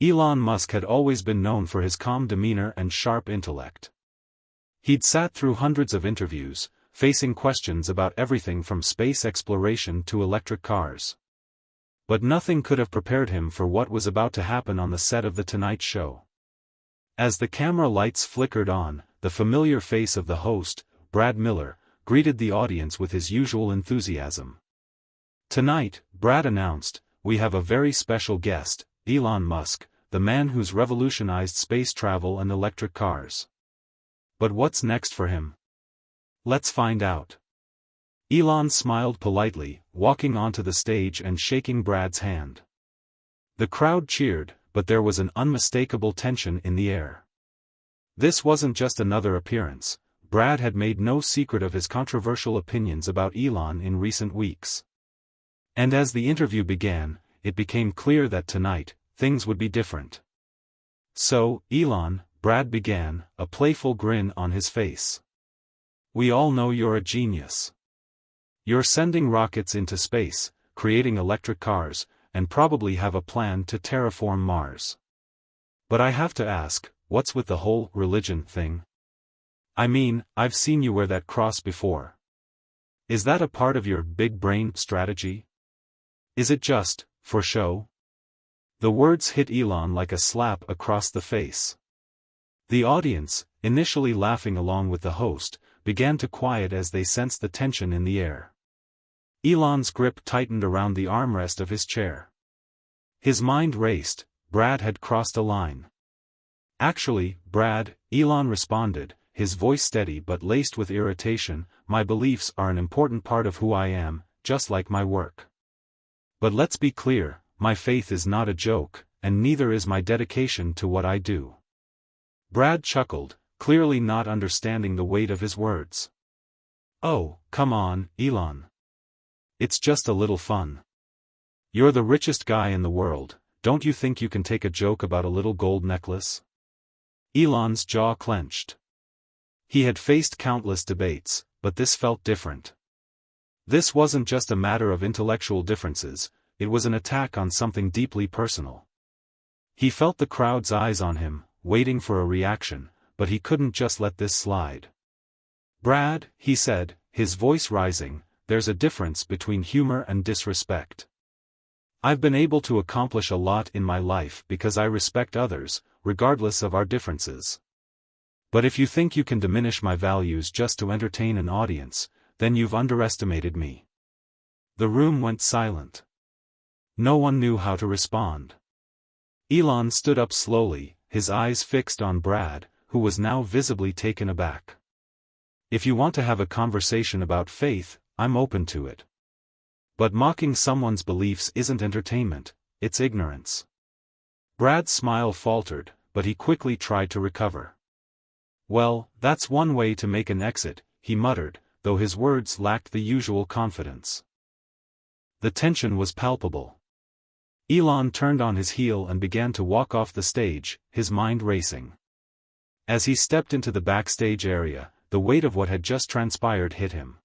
Elon Musk had always been known for his calm demeanor and sharp intellect. He'd sat through hundreds of interviews, facing questions about everything from space exploration to electric cars. But nothing could have prepared him for what was about to happen on the set of The Tonight Show. As the camera lights flickered on, the familiar face of the host, Brad Miller, greeted the audience with his usual enthusiasm. "Tonight," Brad announced, "we have a very special guest, Elon Musk, the man who's revolutionized space travel and electric cars. But what's next for him? Let's find out." Elon smiled politely, walking onto the stage and shaking Brad's hand. The crowd cheered, but there was an unmistakable tension in the air. This wasn't just another appearance. Brad had made no secret of his controversial opinions about Elon in recent weeks. And as the interview began, it became clear that tonight, things would be different. "So, Elon," Brad began, a playful grin on his face. "We all know you're a genius. You're sending rockets into space, creating electric cars, and probably have a plan to terraform Mars. But I have to ask, what's with the whole religion thing? I mean, I've seen you wear that cross before. Is that a part of your big brain strategy? Is it just for show?" The words hit Elon like a slap across the face. The audience, initially laughing along with the host, began to quiet as they sensed the tension in the air. Elon's grip tightened around the armrest of his chair. His mind raced. Brad had crossed a line. "Actually, Brad," Elon responded, his voice steady but laced with irritation, "my beliefs are an important part of who I am, just like my work. But let's be clear, my faith is not a joke, and neither is my dedication to what I do." Brad chuckled, clearly not understanding the weight of his words. "Oh, come on, Elon. It's just a little fun. You're the richest guy in the world, don't you think you can take a joke about a little gold necklace?" Elon's jaw clenched. He had faced countless debates, but this felt different. This wasn't just a matter of intellectual differences, it was an attack on something deeply personal. He felt the crowd's eyes on him, waiting for a reaction, but he couldn't just let this slide. "Brad," he said, his voice rising, "there's a difference between humor and disrespect. I've been able to accomplish a lot in my life because I respect others, regardless of our differences. But if you think you can diminish my values just to entertain an audience, then you've underestimated me." The room went silent. No one knew how to respond. Elon stood up slowly, his eyes fixed on Brad, who was now visibly taken aback. "If you want to have a conversation about faith, I'm open to it. But mocking someone's beliefs isn't entertainment, it's ignorance." Brad's smile faltered, but he quickly tried to recover. "Well, that's one way to make an exit," he muttered, though his words lacked the usual confidence. The tension was palpable. Elon turned on his heel and began to walk off the stage, his mind racing. As he stepped into the backstage area, the weight of what had just transpired hit him.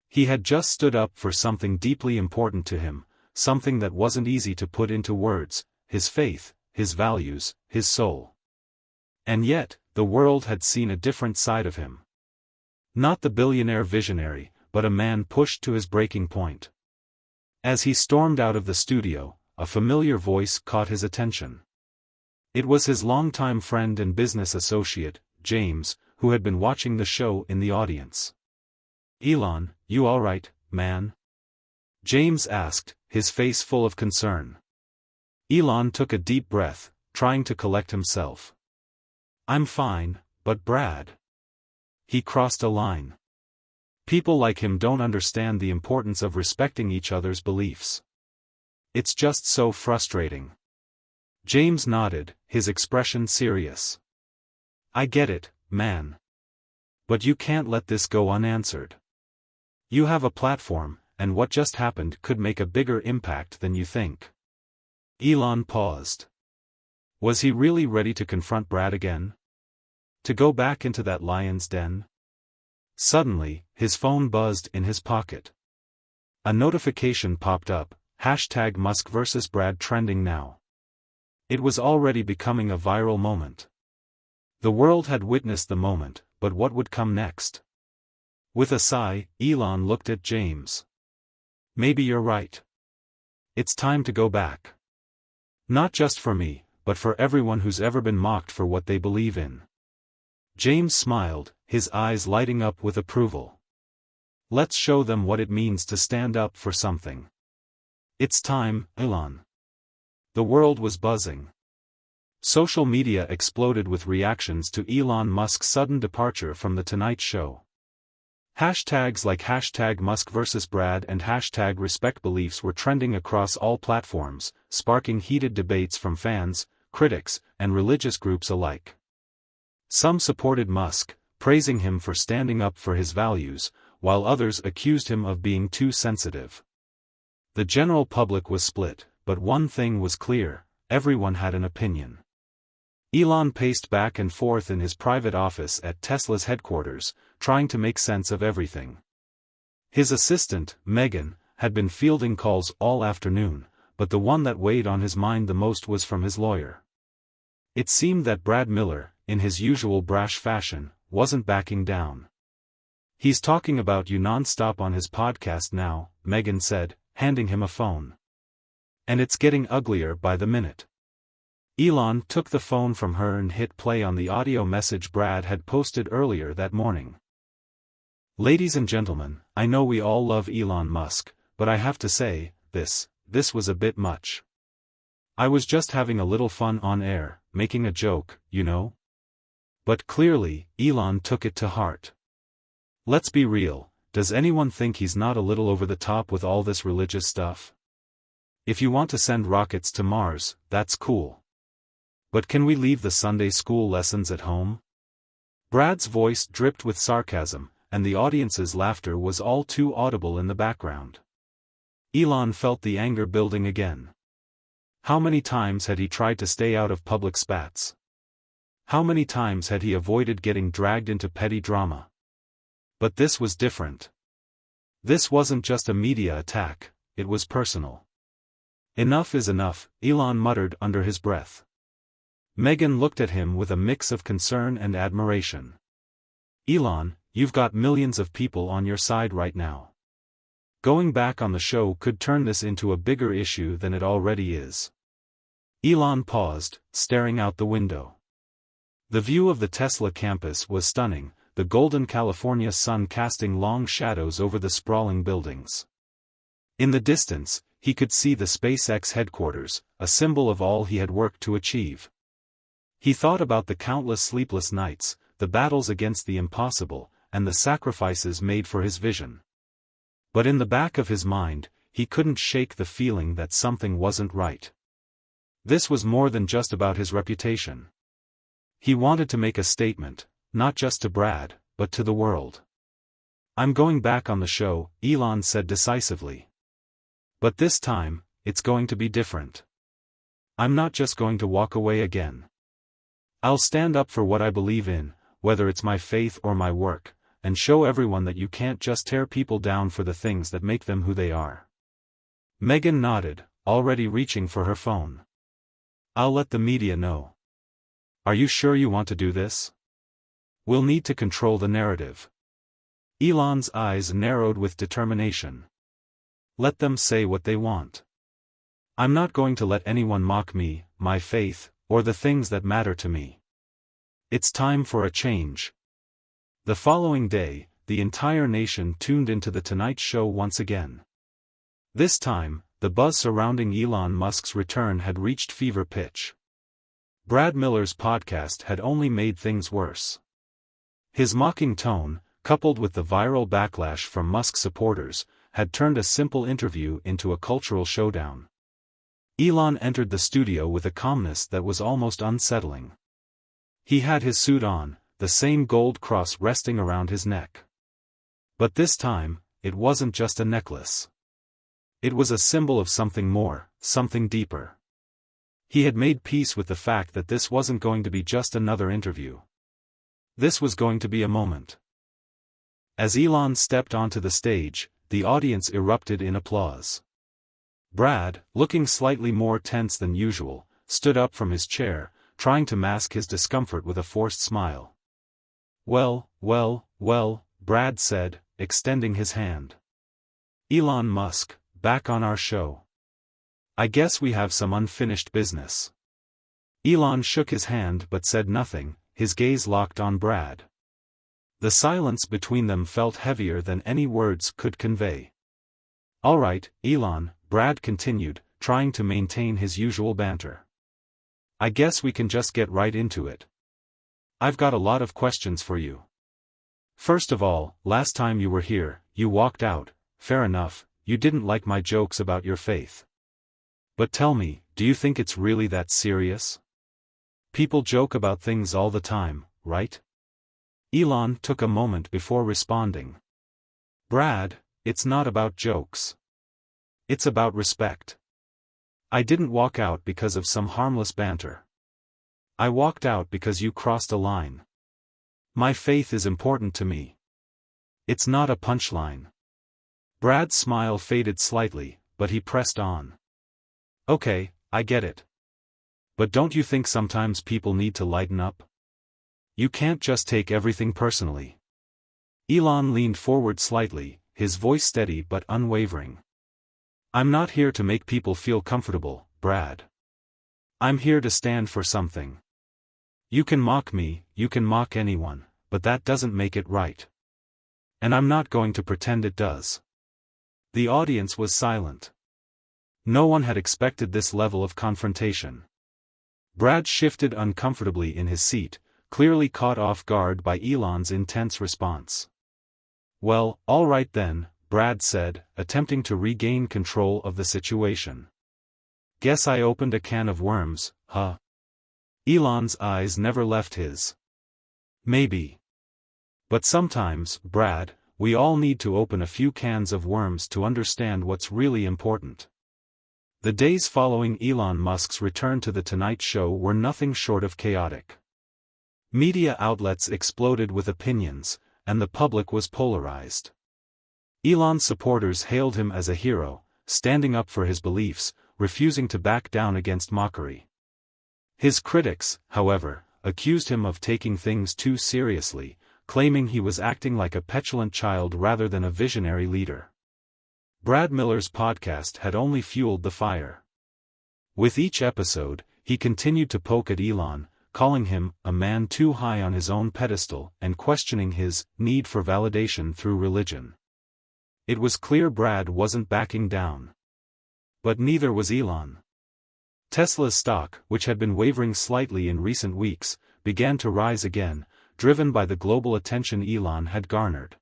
He had just stood up for something deeply important to him, something that wasn't easy to put into words: his faith, his values, his soul. And yet, the world had seen a different side of him. Not the billionaire visionary, but a man pushed to his breaking point. As he stormed out of the studio, a familiar voice caught his attention. It was his longtime friend and business associate, James, who had been watching the show in the audience. "Elon, you all right, man?" James asked, his face full of concern. Elon took a deep breath, trying to collect himself. "I'm fine, but Brad." He crossed a line. People like him don't understand the importance of respecting each other's beliefs. It's just so frustrating. James nodded, his expression serious. "I get it, man. But you can't let this go unanswered. You have a platform, and what just happened could make a bigger impact than you think." Elon paused. Was he really ready to confront Brad again? To go back into that lion's den? Suddenly, his phone buzzed in his pocket. A notification popped up, #Musk vs. Brad trending now. It was already becoming a viral moment. The world had witnessed the moment, but what would come next? With a sigh, Elon looked at James. Maybe you're right. It's time to go back. Not just for me, but for everyone who's ever been mocked for what they believe in. James smiled, his eyes lighting up with approval. Let's show them what it means to stand up for something. It's time, Elon. The world was buzzing. Social media exploded with reactions to Elon Musk's sudden departure from The Tonight Show. Hashtags like #Musk vs. Brad and #RespectBeliefs were trending across all platforms, sparking heated debates from fans, critics, and religious groups alike. Some supported Musk, praising him for standing up for his values, while others accused him of being too sensitive. The general public was split, but one thing was clear: everyone had an opinion. Elon paced back and forth in his private office at Tesla's headquarters, trying to make sense of everything. His assistant, Megan, had been fielding calls all afternoon, but the one that weighed on his mind the most was from his lawyer. It seemed that Brad Miller, in his usual brash fashion, wasn't backing down. "He's talking about you non-stop on his podcast now," Megan said, handing him a phone. "And it's getting uglier by the minute." Elon took the phone from her and hit play on the audio message Brad had posted earlier that morning. "Ladies and gentlemen, I know we all love Elon Musk, but I have to say, this was a bit much. I was just having a little fun on air, making a joke, you know." But clearly, Elon took it to heart. Let's be real, does anyone think he's not a little over the top with all this religious stuff? If you want to send rockets to Mars, that's cool. But can we leave the Sunday school lessons at home? Brad's voice dripped with sarcasm, and the audience's laughter was all too audible in the background. Elon felt the anger building again. How many times had he tried to stay out of public spats? How many times had he avoided getting dragged into petty drama? But this was different. This wasn't just a media attack, it was personal. "Enough is enough," Elon muttered under his breath. Megan looked at him with a mix of concern and admiration. "Elon, you've got millions of people on your side right now. Going back on the show could turn this into a bigger issue than it already is." Elon paused, staring out the window. The view of the Tesla campus was stunning, the golden California sun casting long shadows over the sprawling buildings. In the distance, he could see the SpaceX headquarters, a symbol of all he had worked to achieve. He thought about the countless sleepless nights, the battles against the impossible, and the sacrifices made for his vision. But in the back of his mind, he couldn't shake the feeling that something wasn't right. This was more than just about his reputation. He wanted to make a statement, not just to Brad, but to the world. "I'm going back on the show," Elon said decisively. "But this time, it's going to be different. I'm not just going to walk away again. I'll stand up for what I believe in, whether it's my faith or my work, and show everyone that you can't just tear people down for the things that make them who they are." Megan nodded, already reaching for her phone. "I'll let the media know." "Are you sure you want to do this? We'll need to control the narrative." Elon's eyes narrowed with determination. "Let them say what they want. I'm not going to let anyone mock me, my faith, or the things that matter to me. It's time for a change." The following day, the entire nation tuned into The Tonight Show once again. This time, the buzz surrounding Elon Musk's return had reached fever pitch. Brad Miller's podcast had only made things worse. His mocking tone, coupled with the viral backlash from Musk supporters, had turned a simple interview into a cultural showdown. Elon entered the studio with a calmness that was almost unsettling. He had his suit on, the same gold cross resting around his neck. But this time, it wasn't just a necklace. It was a symbol of something more, something deeper. He had made peace with the fact that this wasn't going to be just another interview. This was going to be a moment. As Elon stepped onto the stage, the audience erupted in applause. Brad, looking slightly more tense than usual, stood up from his chair, trying to mask his discomfort with a forced smile. Well, Brad said, extending his hand. Elon Musk, back on our show. I guess we have some unfinished business. Elon shook his hand but said nothing, his gaze locked on Brad. The silence between them felt heavier than any words could convey. All right, Elon, Brad continued, trying to maintain his usual banter. I guess we can just get right into it. I've got a lot of questions for you. First of all, last time you were here, you walked out. Fair enough, you didn't like my jokes about your faith. But tell me, do you think it's really that serious? People joke about things all the time, right? Elon took a moment before responding. Brad, it's not about jokes. It's about respect. I didn't walk out because of some harmless banter. I walked out because you crossed a line. My faith is important to me. It's not a punchline. Brad's smile faded slightly, but he pressed on. Okay, I get it. But don't you think sometimes people need to lighten up? You can't just take everything personally. Elon leaned forward slightly, his voice steady but unwavering. I'm not here to make people feel comfortable, Brad. I'm here to stand for something. You can mock me, you can mock anyone, but that doesn't make it right. And I'm not going to pretend it does. The audience was silent. No one had expected this level of confrontation. Brad shifted uncomfortably in his seat, clearly caught off guard by Elon's intense response. Well, all right then, Brad said, attempting to regain control of the situation. Guess I opened a can of worms, huh? Elon's eyes never left his. Maybe. But sometimes, Brad, we all need to open a few cans of worms to understand what's really important. The days following Elon Musk's return to The Tonight Show were nothing short of chaotic. Media outlets exploded with opinions, and the public was polarized. Elon's supporters hailed him as a hero, standing up for his beliefs, refusing to back down against mockery. His critics, however, accused him of taking things too seriously, claiming he was acting like a petulant child rather than a visionary leader. Brad Miller's podcast had only fueled the fire. With each episode, he continued to poke at Elon, calling him a man too high on his own pedestal and questioning his need for validation through religion. It was clear Brad wasn't backing down. But neither was Elon. Tesla's stock, which had been wavering slightly in recent weeks, began to rise again, driven by the global attention Elon had garnered.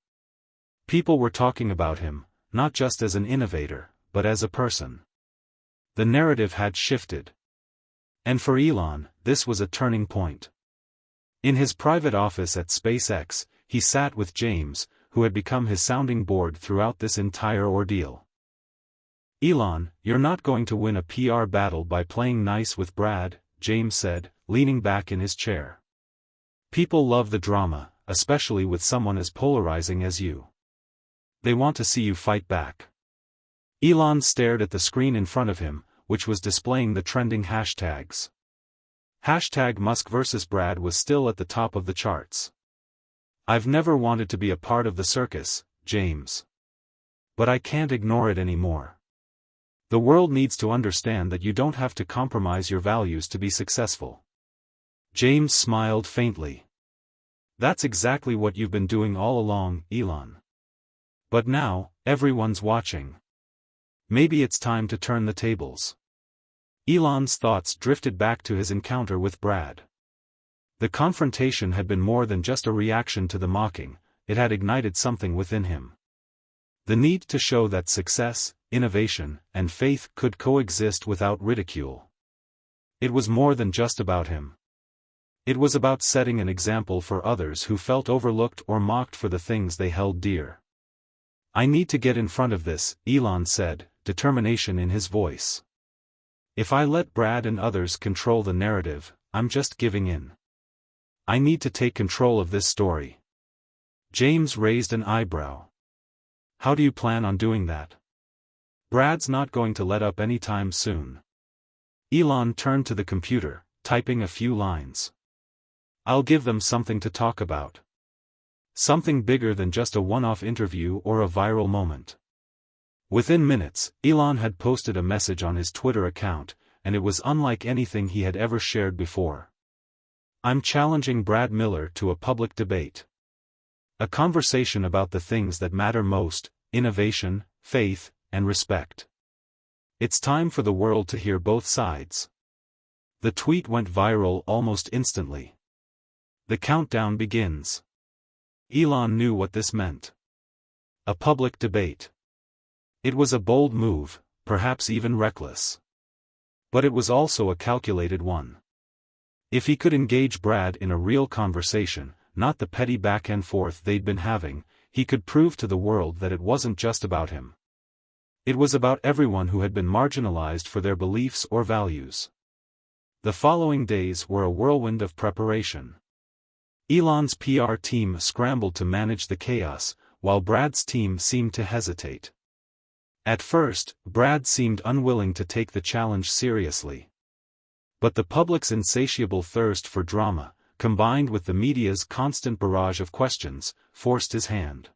People were talking about him, not just as an innovator, but as a person. The narrative had shifted. And for Elon, this was a turning point. In his private office at SpaceX, he sat with James, who had become his sounding board throughout this entire ordeal. Elon, you're not going to win a PR battle by playing nice with Brad, James said, leaning back in his chair. People love the drama, especially with someone as polarizing as you. They want to see you fight back. Elon stared at the screen in front of him, which was displaying the trending hashtags. Hashtag Musk vs. Brad was still at the top of the charts. I've never wanted to be a part of the circus, James. But I can't ignore it anymore. The world needs to understand that you don't have to compromise your values to be successful. James smiled faintly. That's exactly what you've been doing all along, Elon. But now, everyone's watching. Maybe it's time to turn the tables. Elon's thoughts drifted back to his encounter with Brad. The confrontation had been more than just a reaction to the mocking, it had ignited something within him. The need to show that success, innovation, and faith could coexist without ridicule. It was more than just about him. It was about setting an example for others who felt overlooked or mocked for the things they held dear. I need to get in front of this, Elon said, determination in his voice. If I let Brad and others control the narrative, I'm just giving in. I need to take control of this story. James raised an eyebrow. How do you plan on doing that? Brad's not going to let up anytime soon. Elon turned to the computer, typing a few lines. "I'll give them something to talk about. Something bigger than just a one-off interview or a viral moment." Within minutes, Elon had posted a message on his Twitter account, and it was unlike anything he had ever shared before. "I'm challenging Brad Miller to a public debate. A conversation about the things that matter most: innovation, faith, and respect. It's time for the world to hear both sides." The tweet went viral almost instantly. The countdown begins. Elon knew what this meant. A public debate. It was a bold move, perhaps even reckless. But it was also a calculated one. If he could engage Brad in a real conversation, not the petty back and forth they'd been having, he could prove to the world that it wasn't just about him. It was about everyone who had been marginalized for their beliefs or values. The following days were a whirlwind of preparation. Elon's PR team scrambled to manage the chaos, while Brad's team seemed to hesitate. At first, Brad seemed unwilling to take the challenge seriously. But the public's insatiable thirst for drama, combined with the media's constant barrage of questions, forced his hand.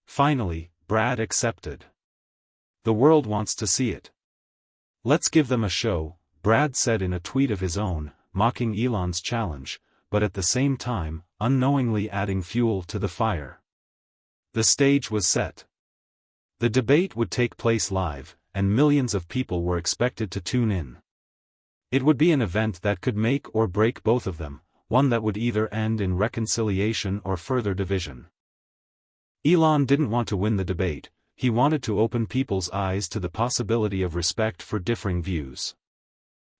Finally, Brad accepted. "The world wants to see it. Let's give them a show," Brad said in a tweet of his own, mocking Elon's challenge, but at the same time, unknowingly adding fuel to the fire. The stage was set. The debate would take place live, and millions of people were expected to tune in. It would be an event that could make or break both of them, one that would either end in reconciliation or further division. Elon didn't want to win the debate, he wanted to open people's eyes to the possibility of respect for differing views.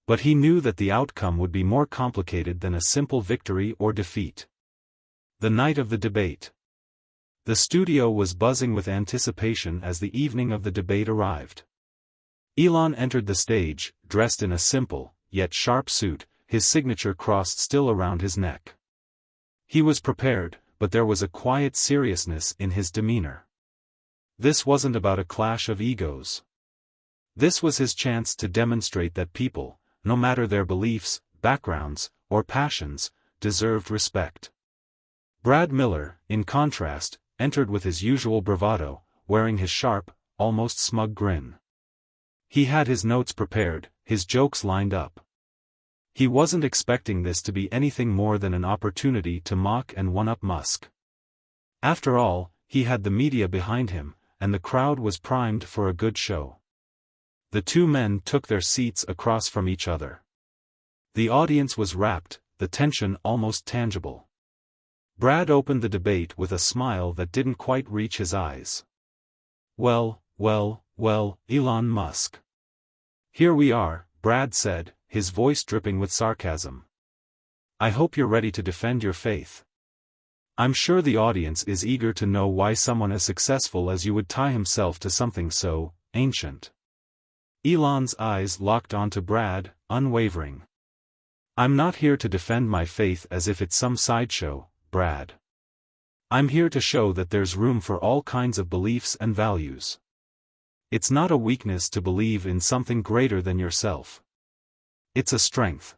But he knew that the outcome would be more complicated than a simple victory or defeat. The night of the debate. The studio was buzzing with anticipation as the evening of the debate arrived. Elon entered the stage, dressed in a simple, yet sharp suit, his signature cross still around his neck. He was prepared, but there was a quiet seriousness in his demeanor. This wasn't about a clash of egos. This was his chance to demonstrate that people, no matter their beliefs, backgrounds, or passions, deserved respect. Brad Miller, in contrast, entered with his usual bravado, wearing his sharp, almost smug grin. He had his notes prepared, his jokes lined up. He wasn't expecting this to be anything more than an opportunity to mock and one-up Musk. After all, he had the media behind him, and the crowd was primed for a good show. The two men took their seats across from each other. The audience was rapt, the tension almost tangible. Brad opened the debate with a smile that didn't quite reach his eyes. Well, Elon Musk. Here we are," Brad said, his voice dripping with sarcasm. "I hope you're ready to defend your faith. I'm sure the audience is eager to know why someone as successful as you would tie himself to something so ancient." Elon's eyes locked onto Brad, unwavering. "I'm not here to defend my faith as if it's some sideshow, Brad. I'm here to show that there's room for all kinds of beliefs and values. It's not a weakness to believe in something greater than yourself. It's a strength."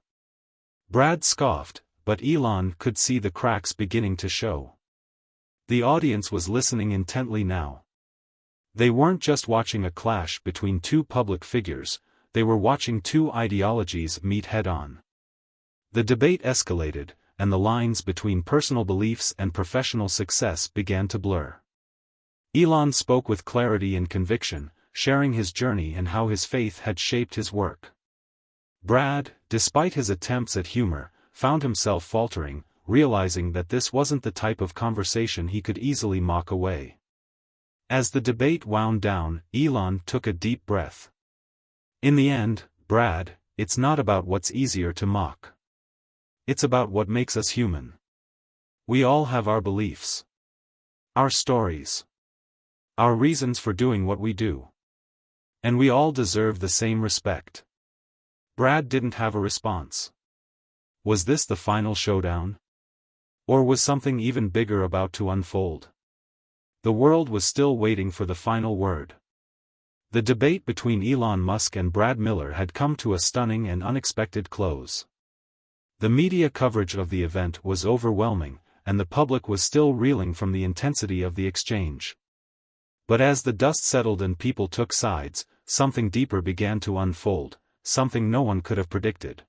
Brad scoffed, but Elon could see the cracks beginning to show. The audience was listening intently now. They weren't just watching a clash between two public figures, they were watching two ideologies meet head-on. The debate escalated, and the lines between personal beliefs and professional success began to blur. Elon spoke with clarity and conviction, sharing his journey and how his faith had shaped his work. Brad, despite his attempts at humor, found himself faltering, realizing that this wasn't the type of conversation he could easily mock away. As the debate wound down, Elon took a deep breath. "In the end, Brad, it's not about what's easier to mock. It's about what makes us human. We all have our beliefs. Our stories. Our reasons for doing what we do. And we all deserve the same respect." Brad didn't have a response. Was this the final showdown? Or was something even bigger about to unfold? The world was still waiting for the final word. The debate between Elon Musk and Brad Miller had come to a stunning and unexpected close. The media coverage of the event was overwhelming, and the public was still reeling from the intensity of the exchange. But as the dust settled and people took sides, something deeper began to unfold, something no one could have predicted.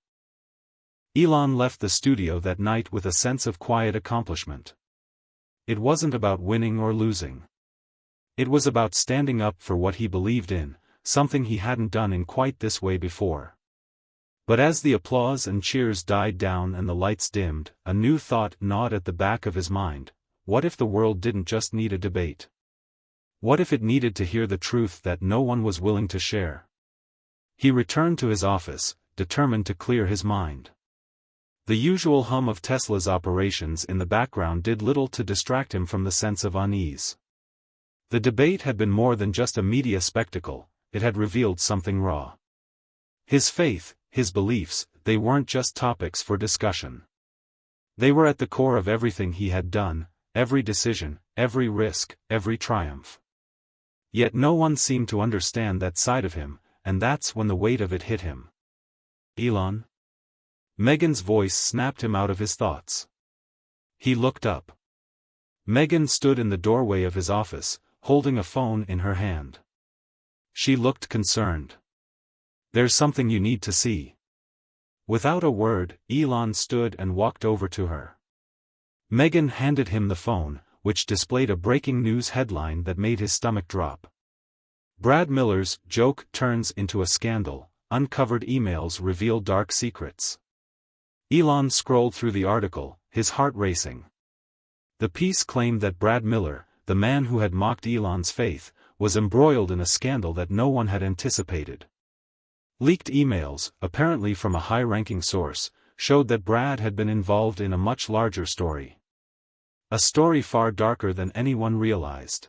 Elon left the studio that night with a sense of quiet accomplishment. It wasn't about winning or losing. It was about standing up for what he believed in, something he hadn't done in quite this way before. But as the applause and cheers died down and the lights dimmed, a new thought gnawed at the back of his mind: what if the world didn't just need a debate? What if it needed to hear the truth that no one was willing to share? He returned to his office, determined to clear his mind. The usual hum of Tesla's operations in the background did little to distract him from the sense of unease. The debate had been more than just a media spectacle, it had revealed something raw. His faith, his beliefs, they weren't just topics for discussion. They were at the core of everything he had done, every decision, every risk, every triumph. Yet no one seemed to understand that side of him, and that's when the weight of it hit him. Elon? Megan's voice snapped him out of his thoughts. He looked up. Megan stood in the doorway of his office, holding a phone in her hand. She looked concerned. "There's something you need to see." Without a word, Elon stood and walked over to her. Megan handed him the phone, which displayed a breaking news headline that made his stomach drop. Brad Miller's joke turns into a scandal, uncovered emails reveal dark secrets. Elon scrolled through the article, his heart racing. The piece claimed that Brad Miller, the man who had mocked Elon's faith, was embroiled in a scandal that no one had anticipated. Leaked emails, apparently from a high-ranking source, showed that Brad had been involved in a much larger story. A story far darker than anyone realized.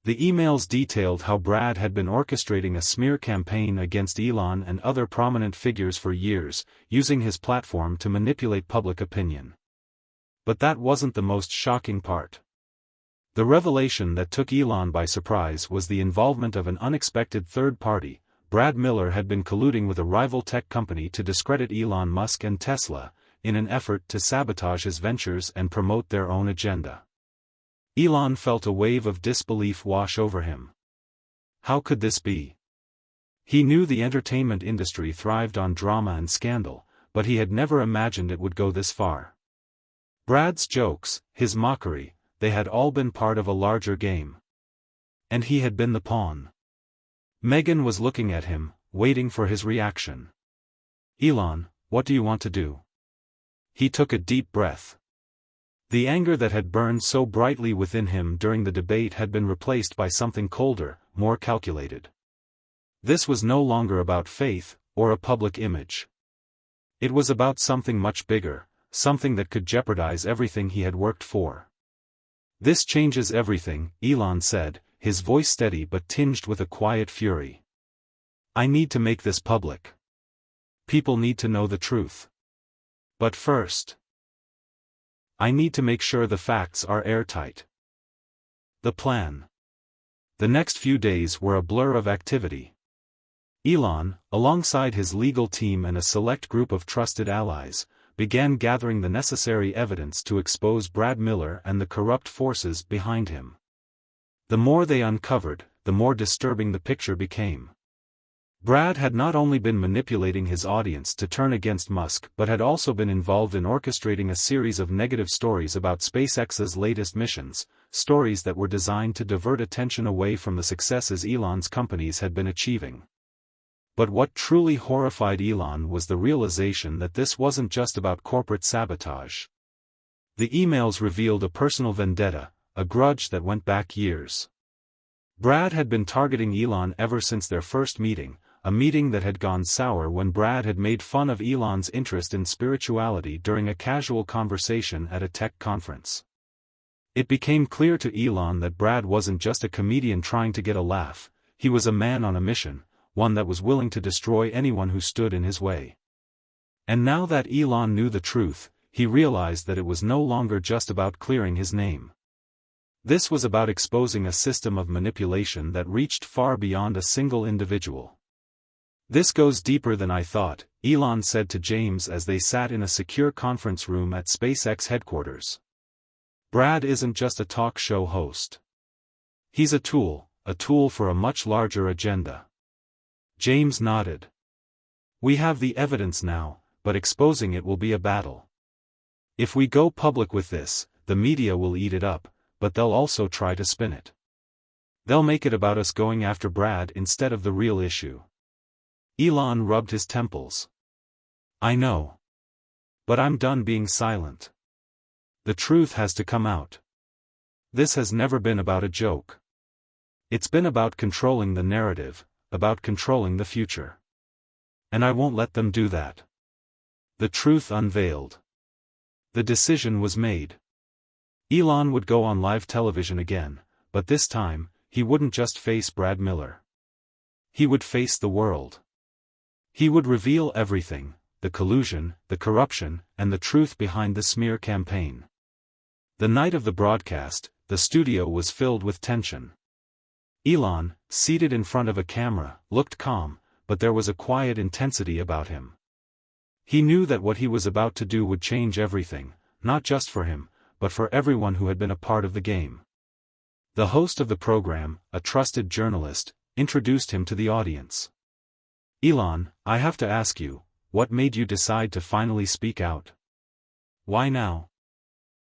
The emails detailed how Brad had been orchestrating a smear campaign against Elon and other prominent figures for years, using his platform to manipulate public opinion. But that wasn't the most shocking part. The revelation that took Elon by surprise was the involvement of an unexpected third party. Brad Miller had been colluding with a rival tech company to discredit Elon Musk and Tesla, in an effort to sabotage his ventures and promote their own agenda. Elon felt a wave of disbelief wash over him. How could this be? He knew the entertainment industry thrived on drama and scandal, but he had never imagined it would go this far. Brad's jokes, his mockery, they had all been part of a larger game. And he had been the pawn. Megan was looking at him, waiting for his reaction. "Elon, what do you want to do?" He took a deep breath. The anger that had burned so brightly within him during the debate had been replaced by something colder, more calculated. This was no longer about faith, or a public image. It was about something much bigger, something that could jeopardize everything he had worked for. "This changes everything," Elon said, his voice steady but tinged with a quiet fury. "I need to make this public. People need to know the truth. But first, I need to make sure the facts are airtight." The plan. The next few days were a blur of activity. Elon, alongside his legal team and a select group of trusted allies, began gathering the necessary evidence to expose Brad Miller and the corrupt forces behind him. The more they uncovered, the more disturbing the picture became. Brad had not only been manipulating his audience to turn against Musk but had also been involved in orchestrating a series of negative stories about SpaceX's latest missions, stories that were designed to divert attention away from the successes Elon's companies had been achieving. But what truly horrified Elon was the realization that this wasn't just about corporate sabotage. The emails revealed a personal vendetta, a grudge that went back years. Brad had been targeting Elon ever since their first meeting, a meeting that had gone sour when Brad had made fun of Elon's interest in spirituality during a casual conversation at a tech conference. It became clear to Elon that Brad wasn't just a comedian trying to get a laugh, he was a man on a mission, one that was willing to destroy anyone who stood in his way. And now that Elon knew the truth, he realized that it was no longer just about clearing his name. This was about exposing a system of manipulation that reached far beyond a single individual. "This goes deeper than I thought," Elon said to James as they sat in a secure conference room at SpaceX headquarters. "Brad isn't just a talk show host. He's a tool for a much larger agenda." James nodded. "We have the evidence now, but exposing it will be a battle. If we go public with this, the media will eat it up, but they'll also try to spin it. They'll make it about us going after Brad instead of the real issue." Elon rubbed his temples. "I know. But I'm done being silent. The truth has to come out. This has never been about a joke. It's been about controlling the narrative, about controlling the future. And I won't let them do that." The truth unveiled. The decision was made. Elon would go on live television again, but this time, he wouldn't just face Brad Miller. He would face the world. He would reveal everything: the collusion, the corruption, and the truth behind the smear campaign. The night of the broadcast, the studio was filled with tension. Elon, seated in front of a camera, looked calm, but there was a quiet intensity about him. He knew that what he was about to do would change everything, not just for him, but for everyone who had been a part of the game. The host of the program, a trusted journalist, introduced him to the audience. "Elon, I have to ask you, what made you decide to finally speak out? Why now?"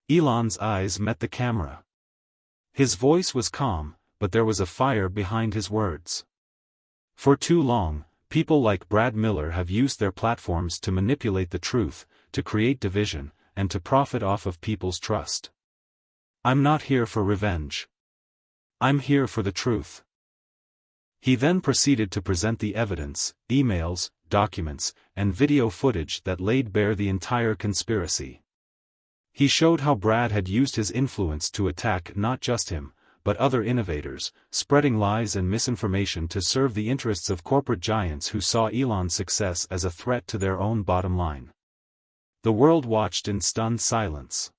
Elon's eyes met the camera. His voice was calm, but there was a fire behind his words. "For too long, people like Brad Miller have used their platforms to manipulate the truth, to create division, and to profit off of people's trust. I'm not here for revenge. I'm here for the truth." He then proceeded to present the evidence, emails, documents, and video footage that laid bare the entire conspiracy. He showed how Brad had used his influence to attack not just him, but other innovators, spreading lies and misinformation to serve the interests of corporate giants who saw Elon's success as a threat to their own bottom line. The world watched in stunned silence.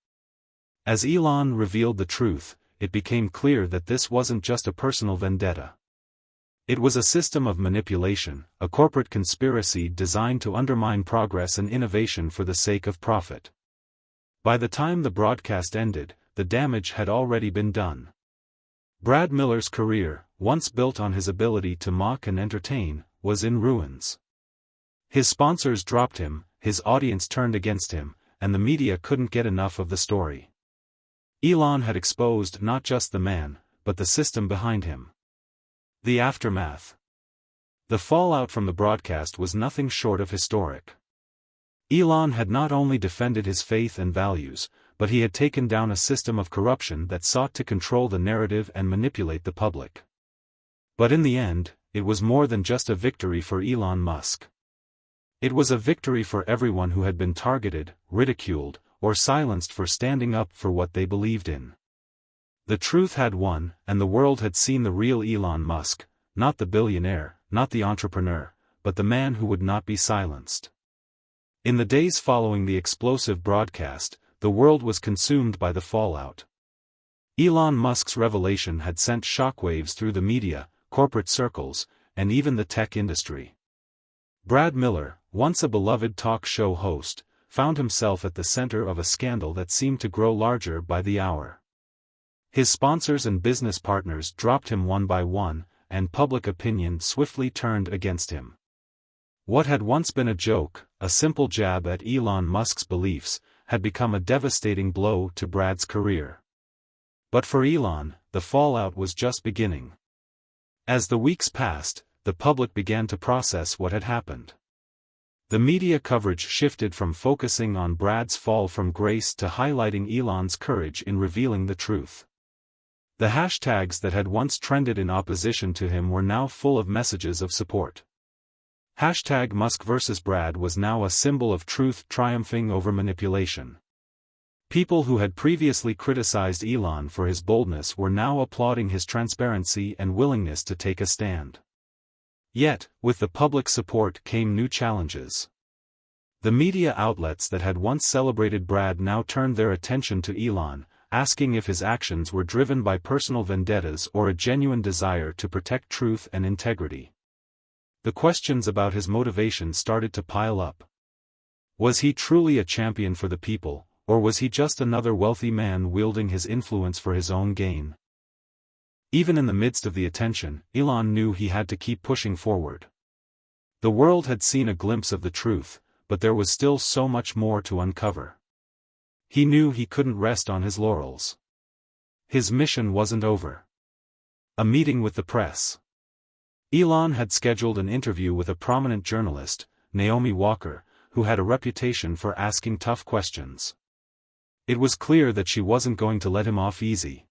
As Elon revealed the truth, it became clear that this wasn't just a personal vendetta. It was a system of manipulation, a corporate conspiracy designed to undermine progress and innovation for the sake of profit. By the time the broadcast ended, the damage had already been done. Brad Miller's career, once built on his ability to mock and entertain, was in ruins. His sponsors dropped him, his audience turned against him, and the media couldn't get enough of the story. Elon had exposed not just the man, but the system behind him. The aftermath. The fallout from the broadcast was nothing short of historic. Elon had not only defended his faith and values, but he had taken down a system of corruption that sought to control the narrative and manipulate the public. But in the end, it was more than just a victory for Elon Musk. It was a victory for everyone who had been targeted, ridiculed, or silenced for standing up for what they believed in. The truth had won, and the world had seen the real Elon Musk, not the billionaire, not the entrepreneur, but the man who would not be silenced. In the days following the explosive broadcast, the world was consumed by the fallout. Elon Musk's revelation had sent shockwaves through the media, corporate circles, and even the tech industry. Brad Miller, once a beloved talk show host, found himself at the center of a scandal that seemed to grow larger by the hour. His sponsors and business partners dropped him one by one, and public opinion swiftly turned against him. What had once been a joke, a simple jab at Elon Musk's beliefs, had become a devastating blow to Brad's career. But for Elon, the fallout was just beginning. As the weeks passed, the public began to process what had happened. The media coverage shifted from focusing on Brad's fall from grace to highlighting Elon's courage in revealing the truth. The hashtags that had once trended in opposition to him were now full of messages of support. Hashtag Musk vs. Brad was now a symbol of truth triumphing over manipulation. People who had previously criticized Elon for his boldness were now applauding his transparency and willingness to take a stand. Yet, with the public support came new challenges. The media outlets that had once celebrated Brad now turned their attention to Elon, asking if his actions were driven by personal vendettas or a genuine desire to protect truth and integrity. The questions about his motivation started to pile up. Was he truly a champion for the people, or was he just another wealthy man wielding his influence for his own gain? Even in the midst of the attention, Elon knew he had to keep pushing forward. The world had seen a glimpse of the truth, but there was still so much more to uncover. He knew he couldn't rest on his laurels. His mission wasn't over. A meeting with the press. Elon had scheduled an interview with a prominent journalist, Naomi Walker, who had a reputation for asking tough questions. It was clear that she wasn't going to let him off easy.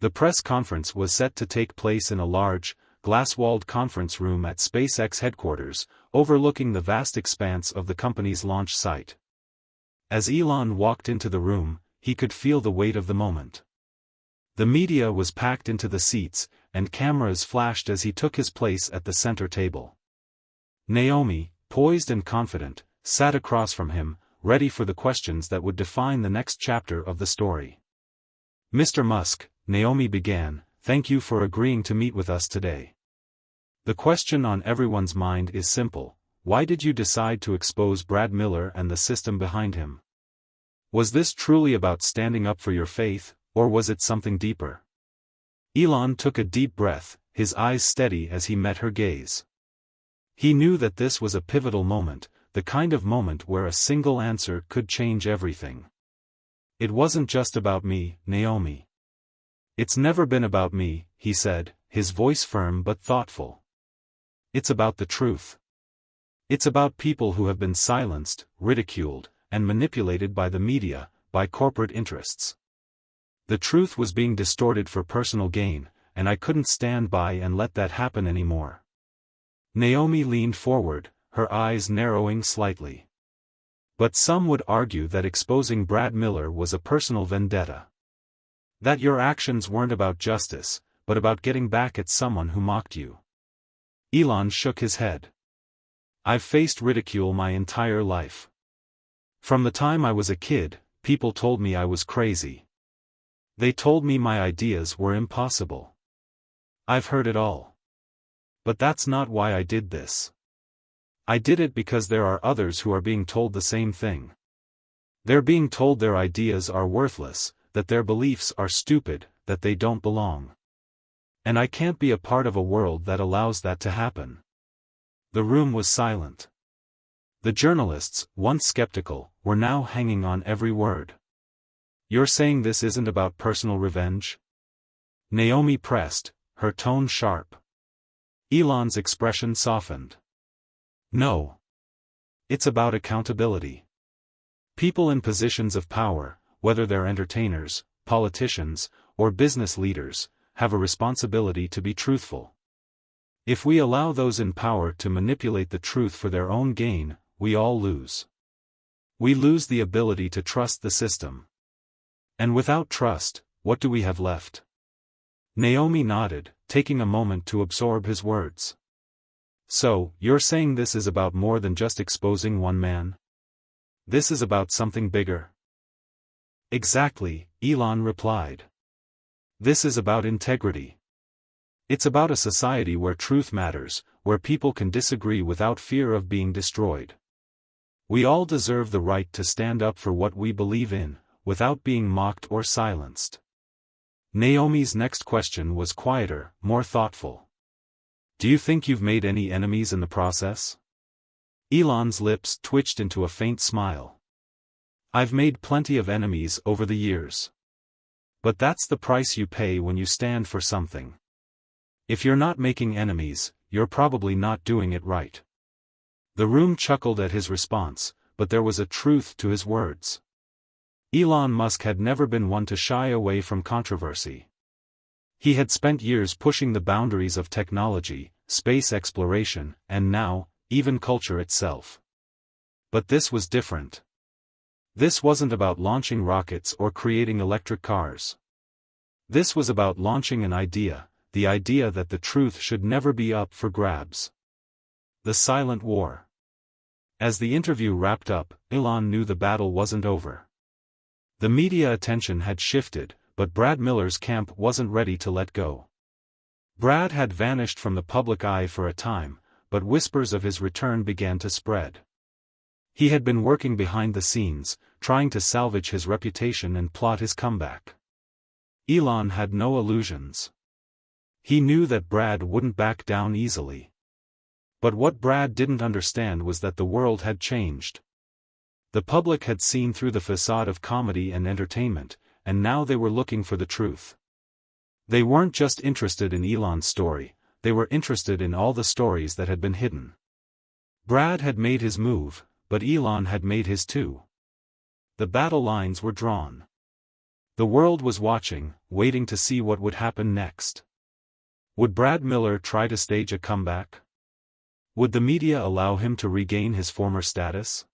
The press conference was set to take place in a large, glass-walled conference room at SpaceX headquarters, overlooking the vast expanse of the company's launch site. As Elon walked into the room, he could feel the weight of the moment. The media was packed into the seats, and cameras flashed as he took his place at the center table. Naomi, poised and confident, sat across from him, ready for the questions that would define the next chapter of the story. "Mr. Musk," Naomi began, "thank you for agreeing to meet with us today. The question on everyone's mind is simple: why did you decide to expose Brad Miller and the system behind him? Was this truly about standing up for your faith, or was it something deeper?" Elon took a deep breath, his eyes steady as he met her gaze. He knew that this was a pivotal moment, the kind of moment where a single answer could change everything. "It wasn't just about me, Naomi. It's never been about me," he said, his voice firm but thoughtful. "It's about the truth. It's about people who have been silenced, ridiculed, and manipulated by the media, by corporate interests. The truth was being distorted for personal gain, and I couldn't stand by and let that happen anymore." Naomi leaned forward, her eyes narrowing slightly. "But some would argue that exposing Brad Miller was a personal vendetta. That your actions weren't about justice, but about getting back at someone who mocked you." Elon shook his head. "I've faced ridicule my entire life. From the time I was a kid, people told me I was crazy. They told me my ideas were impossible. I've heard it all. But that's not why I did this. I did it because there are others who are being told the same thing. They're being told their ideas are worthless, that their beliefs are stupid, that they don't belong. And I can't be a part of a world that allows that to happen." The room was silent. The journalists, once skeptical, were now hanging on every word. "You're saying this isn't about personal revenge?" Naomi pressed, her tone sharp. Elon's expression softened. "No. It's about accountability. People in positions of power, whether they're entertainers, politicians, or business leaders, have a responsibility to be truthful. If we allow those in power to manipulate the truth for their own gain, we all lose. We lose the ability to trust the system. And without trust, what do we have left?" Naomi nodded, taking a moment to absorb his words. "So, you're saying this is about more than just exposing one man? This is about something bigger?" "Exactly," Elon replied. "This is about integrity. It's about a society where truth matters, where people can disagree without fear of being destroyed. We all deserve the right to stand up for what we believe in, without being mocked or silenced." Naomi's next question was quieter, more thoughtful. "Do you think you've made any enemies in the process?" Elon's lips twitched into a faint smile. "I've made plenty of enemies over the years. But that's the price you pay when you stand for something. If you're not making enemies, you're probably not doing it right." The room chuckled at his response, but there was a truth to his words. Elon Musk had never been one to shy away from controversy. He had spent years pushing the boundaries of technology, space exploration, and now, even culture itself. But this was different. This wasn't about launching rockets or creating electric cars. This was about launching an idea, the idea that the truth should never be up for grabs. The silent war. As the interview wrapped up, Elon knew the battle wasn't over. The media attention had shifted, but Brad Miller's camp wasn't ready to let go. Brad had vanished from the public eye for a time, but whispers of his return began to spread. He had been working behind the scenes, trying to salvage his reputation and plot his comeback. Elon had no illusions. He knew that Brad wouldn't back down easily. But what Brad didn't understand was that the world had changed. The public had seen through the facade of comedy and entertainment, and now they were looking for the truth. They weren't just interested in Elon's story, they were interested in all the stories that had been hidden. Brad had made his move, but Elon had made his too. The battle lines were drawn. The world was watching, waiting to see what would happen next. Would Brad Miller try to stage a comeback? Would the media allow him to regain his former status?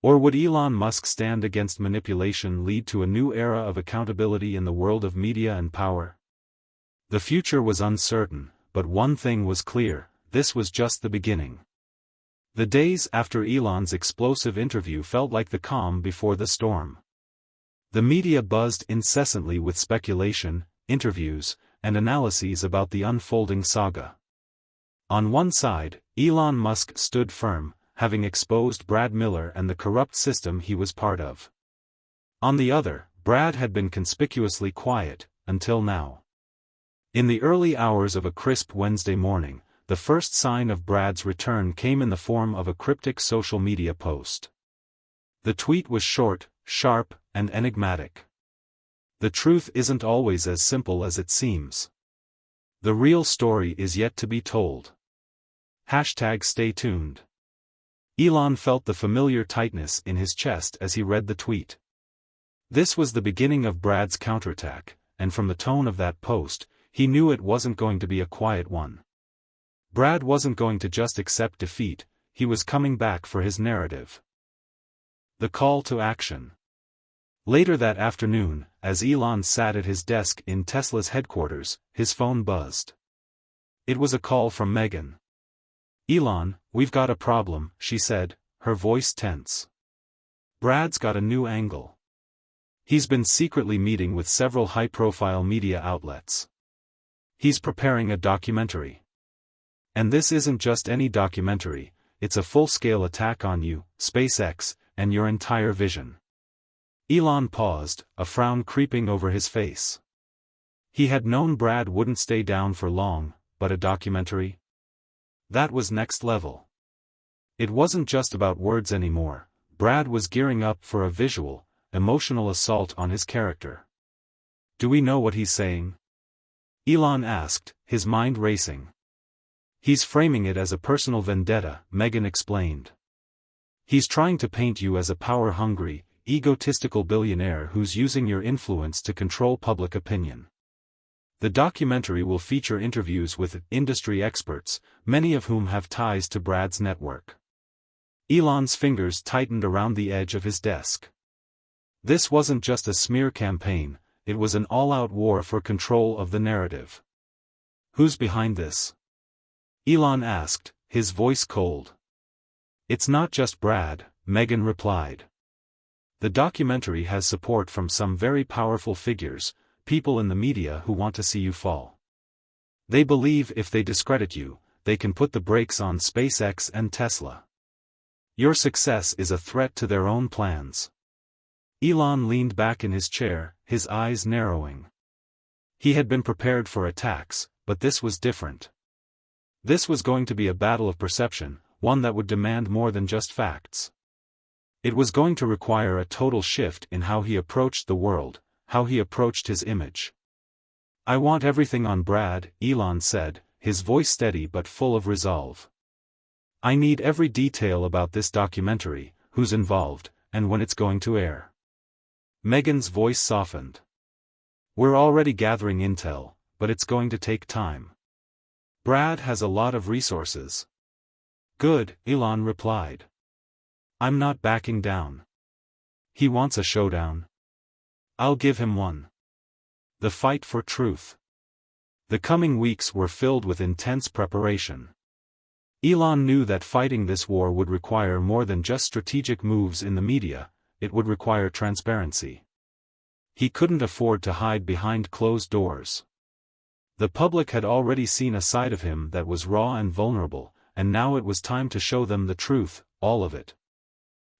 Or would Elon Musk stand against manipulation lead to a new era of accountability in the world of media and power? The future was uncertain, but one thing was clear: this was just the beginning. The days after Elon's explosive interview felt like the calm before the storm. The media buzzed incessantly with speculation, interviews, and analyses about the unfolding saga. On one side, Elon Musk stood firm, having exposed Brad Miller and the corrupt system he was part of. On the other, Brad had been conspicuously quiet, until now. In the early hours of a crisp Wednesday morning, the first sign of Brad's return came in the form of a cryptic social media post. The tweet was short, sharp, and enigmatic. The truth isn't always as simple as it seems. The real story is yet to be told. #stay tuned. Elon felt the familiar tightness in his chest as he read the tweet. This was the beginning of Brad's counterattack, and from the tone of that post, he knew it wasn't going to be a quiet one. Brad wasn't going to just accept defeat, he was coming back for his narrative. The call to action. Later that afternoon, as Elon sat at his desk in Tesla's headquarters, his phone buzzed. It was a call from Megan. "Elon, we've got a problem," she said, her voice tense. "Brad's got a new angle. He's been secretly meeting with several high-profile media outlets. He's preparing a documentary. And this isn't just any documentary, it's a full-scale attack on you, SpaceX, and your entire vision." Elon paused, a frown creeping over his face. He had known Brad wouldn't stay down for long, but a documentary? That was next level. It wasn't just about words anymore. Brad was gearing up for a visual, emotional assault on his character. "Do we know what he's saying?" Elon asked, his mind racing. "He's framing it as a personal vendetta," Megan explained. "He's trying to paint you as a power-hungry, egotistical billionaire who's using your influence to control public opinion." The documentary will feature interviews with industry experts, many of whom have ties to Brad's network. Elon's fingers tightened around the edge of his desk. This wasn't just a smear campaign, it was an all-out war for control of the narrative. "Who's behind this?" Elon asked, his voice cold. "It's not just Brad," Megan replied. "The documentary has support from some very powerful figures, people in the media who want to see you fall. They believe if they discredit you, they can put the brakes on SpaceX and Tesla. Your success is a threat to their own plans." Elon leaned back in his chair, his eyes narrowing. He had been prepared for attacks, but this was different. This was going to be a battle of perception, one that would demand more than just facts. It was going to require a total shift in how he approached the world, how he approached his image. "I want everything on Brad," Elon said, his voice steady but full of resolve. "I need every detail about this documentary, who's involved, and when it's going to air." Megan's voice softened. "We're already gathering intel, but it's going to take time. Brad has a lot of resources." "Good," Elon replied. "I'm not backing down. He wants a showdown. I'll give him one." The fight for truth. The coming weeks were filled with intense preparation. Elon knew that fighting this war would require more than just strategic moves in the media, it would require transparency. He couldn't afford to hide behind closed doors. The public had already seen a side of him that was raw and vulnerable, and now it was time to show them the truth, all of it.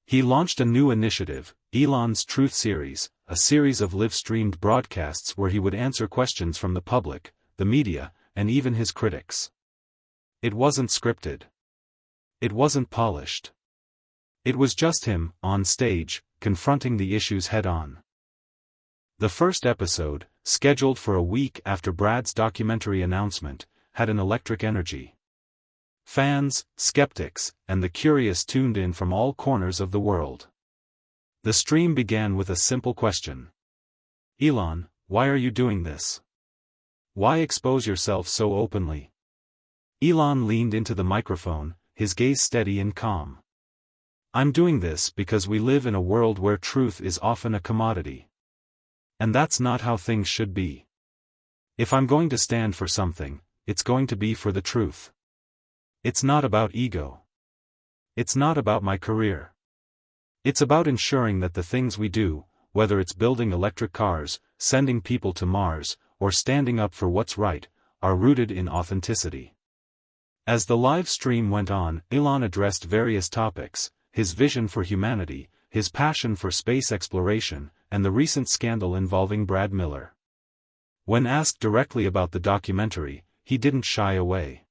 He launched a new initiative, Elon's Truth Series, a series of live-streamed broadcasts where he would answer questions from the public, the media, and even his critics. It wasn't scripted. It wasn't polished. It was just him, on stage, confronting the issues head-on. The first episode, scheduled for a week after Brad's documentary announcement, had an electric energy. Fans, skeptics, and the curious tuned in from all corners of the world. The stream began with a simple question. Elon, why are you doing this? Why expose yourself so openly? Elon leaned into the microphone, his gaze steady and calm. I'm doing this because we live in a world where truth is often a commodity. And that's not how things should be. If I'm going to stand for something, it's going to be for the truth. It's not about ego. It's not about my career. It's about ensuring that the things we do, whether it's building electric cars, sending people to Mars, or standing up for what's right, are rooted in authenticity. As the live stream went on, Elon addressed various topics, his vision for humanity, his passion for space exploration, and the recent scandal involving Brad Miller. When asked directly about the documentary, he didn't shy away.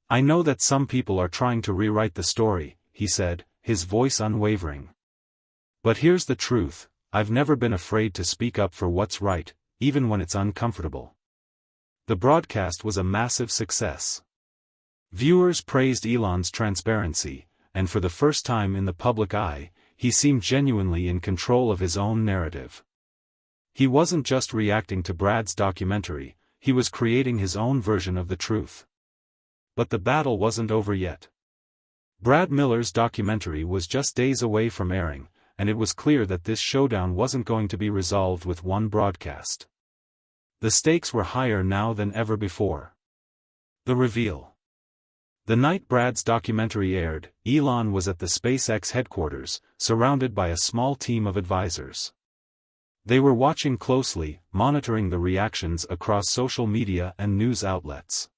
I know that some people are trying to rewrite the story, he said, his voice unwavering. But here's the truth, I've never been afraid to speak up for what's right, even when it's uncomfortable. The broadcast was a massive success. Viewers praised Elon's transparency, and for the first time in the public eye, he seemed genuinely in control of his own narrative. He wasn't just reacting to Brad's documentary, he was creating his own version of the truth. But the battle wasn't over yet. Brad Miller's documentary was just days away from airing, and it was clear that this showdown wasn't going to be resolved with one broadcast. The stakes were higher now than ever before. The reveal. The night Brad's documentary aired, Elon was at the SpaceX headquarters, surrounded by a small team of advisors. They were watching closely, monitoring the reactions across social media and news outlets.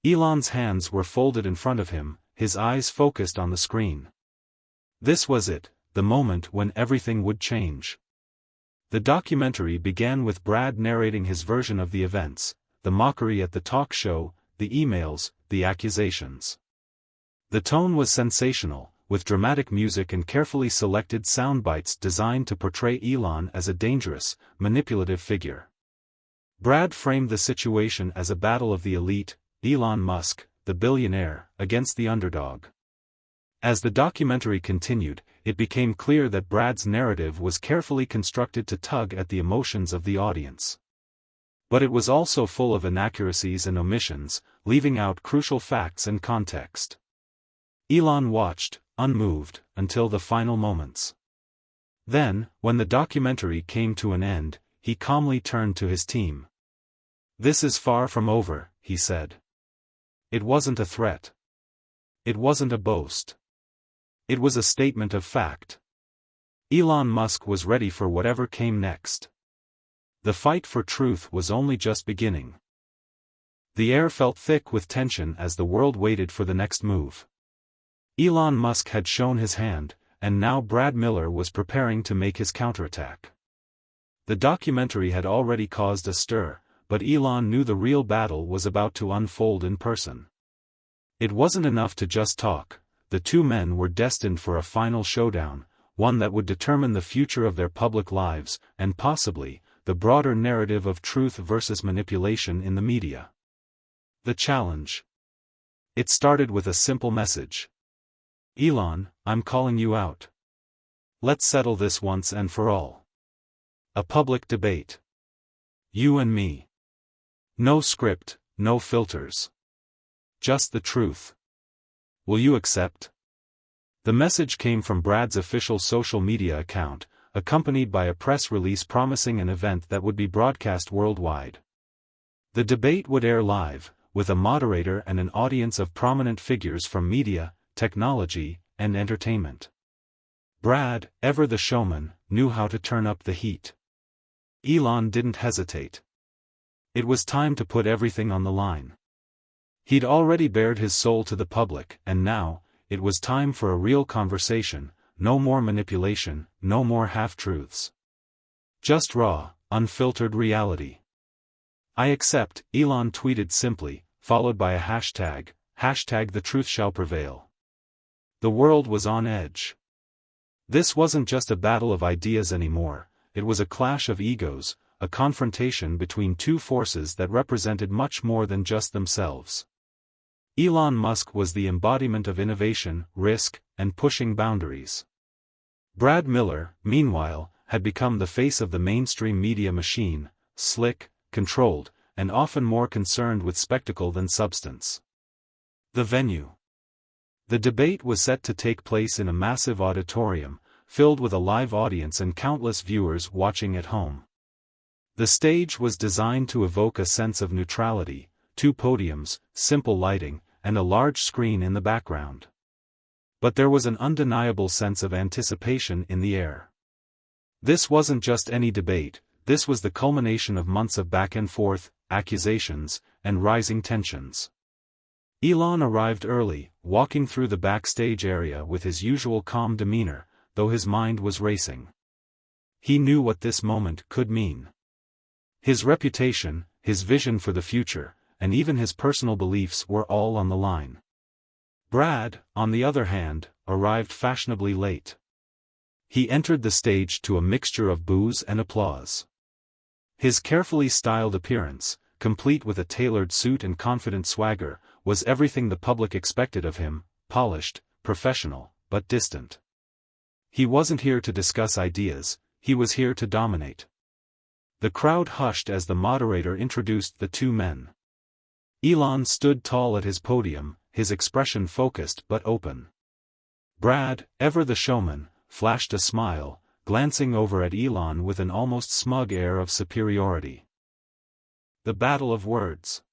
Elon's hands were folded in front of him, his eyes focused on the screen. This was it, the moment when everything would change. The documentary began with Brad narrating his version of the events, the mockery at the talk show, the emails, the accusations. The tone was sensational, with dramatic music and carefully selected sound bites designed to portray Elon as a dangerous, manipulative figure. Brad framed the situation as a battle of the elite, Elon Musk, the billionaire, against the underdog. As the documentary continued, it became clear that Brad's narrative was carefully constructed to tug at the emotions of the audience. But it was also full of inaccuracies and omissions, leaving out crucial facts and context. Elon watched, unmoved, until the final moments. Then, when the documentary came to an end, he calmly turned to his team. "This is far from over," he said. It wasn't a threat. It wasn't a boast. It was a statement of fact. Elon Musk was ready for whatever came next. The fight for truth was only just beginning. The air felt thick with tension as the world waited for the next move. Elon Musk had shown his hand, and now Brad Miller was preparing to make his counterattack. The documentary had already caused a stir, but Elon knew the real battle was about to unfold in person. It wasn't enough to just talk, the two men were destined for a final showdown, one that would determine the future of their public lives, and possibly, the broader narrative of truth versus manipulation in the media. The challenge. It started with a simple message. "Elon, I'm calling you out. Let's settle this once and for all. A public debate. You and me. No script, no filters. Just the truth. Will you accept?" The message came from Brad's official social media account, accompanied by a press release promising an event that would be broadcast worldwide. The debate would air live, with a moderator and an audience of prominent figures from media, technology, and entertainment. Brad, ever the showman, knew how to turn up the heat. Elon didn't hesitate. It was time to put everything on the line. He'd already bared his soul to the public, and now, it was time for a real conversation, no more manipulation, no more half-truths. Just raw, unfiltered reality. "I accept," Elon tweeted simply, followed by a hashtag the truth shall prevail. The world was on edge. This wasn't just a battle of ideas anymore, it was a clash of egos, a confrontation between two forces that represented much more than just themselves. Elon Musk was the embodiment of innovation, risk, and pushing boundaries. Brad Miller, meanwhile, had become the face of the mainstream media machine, slick, controlled, and often more concerned with spectacle than substance. The venue. The debate was set to take place in a massive auditorium, filled with a live audience and countless viewers watching at home. The stage was designed to evoke a sense of neutrality, 2 podiums, simple lighting, and a large screen in the background. But there was an undeniable sense of anticipation in the air. This wasn't just any debate, this was the culmination of months of back and forth, accusations, and rising tensions. Elon arrived early, walking through the backstage area with his usual calm demeanor, though his mind was racing. He knew what this moment could mean. His reputation, his vision for the future, and even his personal beliefs were all on the line. Brad, on the other hand, arrived fashionably late. He entered the stage to a mixture of boos and applause. His carefully styled appearance, complete with a tailored suit and confident swagger, was everything the public expected of him, polished, professional, but distant. He wasn't here to discuss ideas, he was here to dominate. The crowd hushed as the moderator introduced the two men. Elon stood tall at his podium, his expression focused but open. Brad, ever the showman, flashed a smile, glancing over at Elon with an almost smug air of superiority. The battle of words.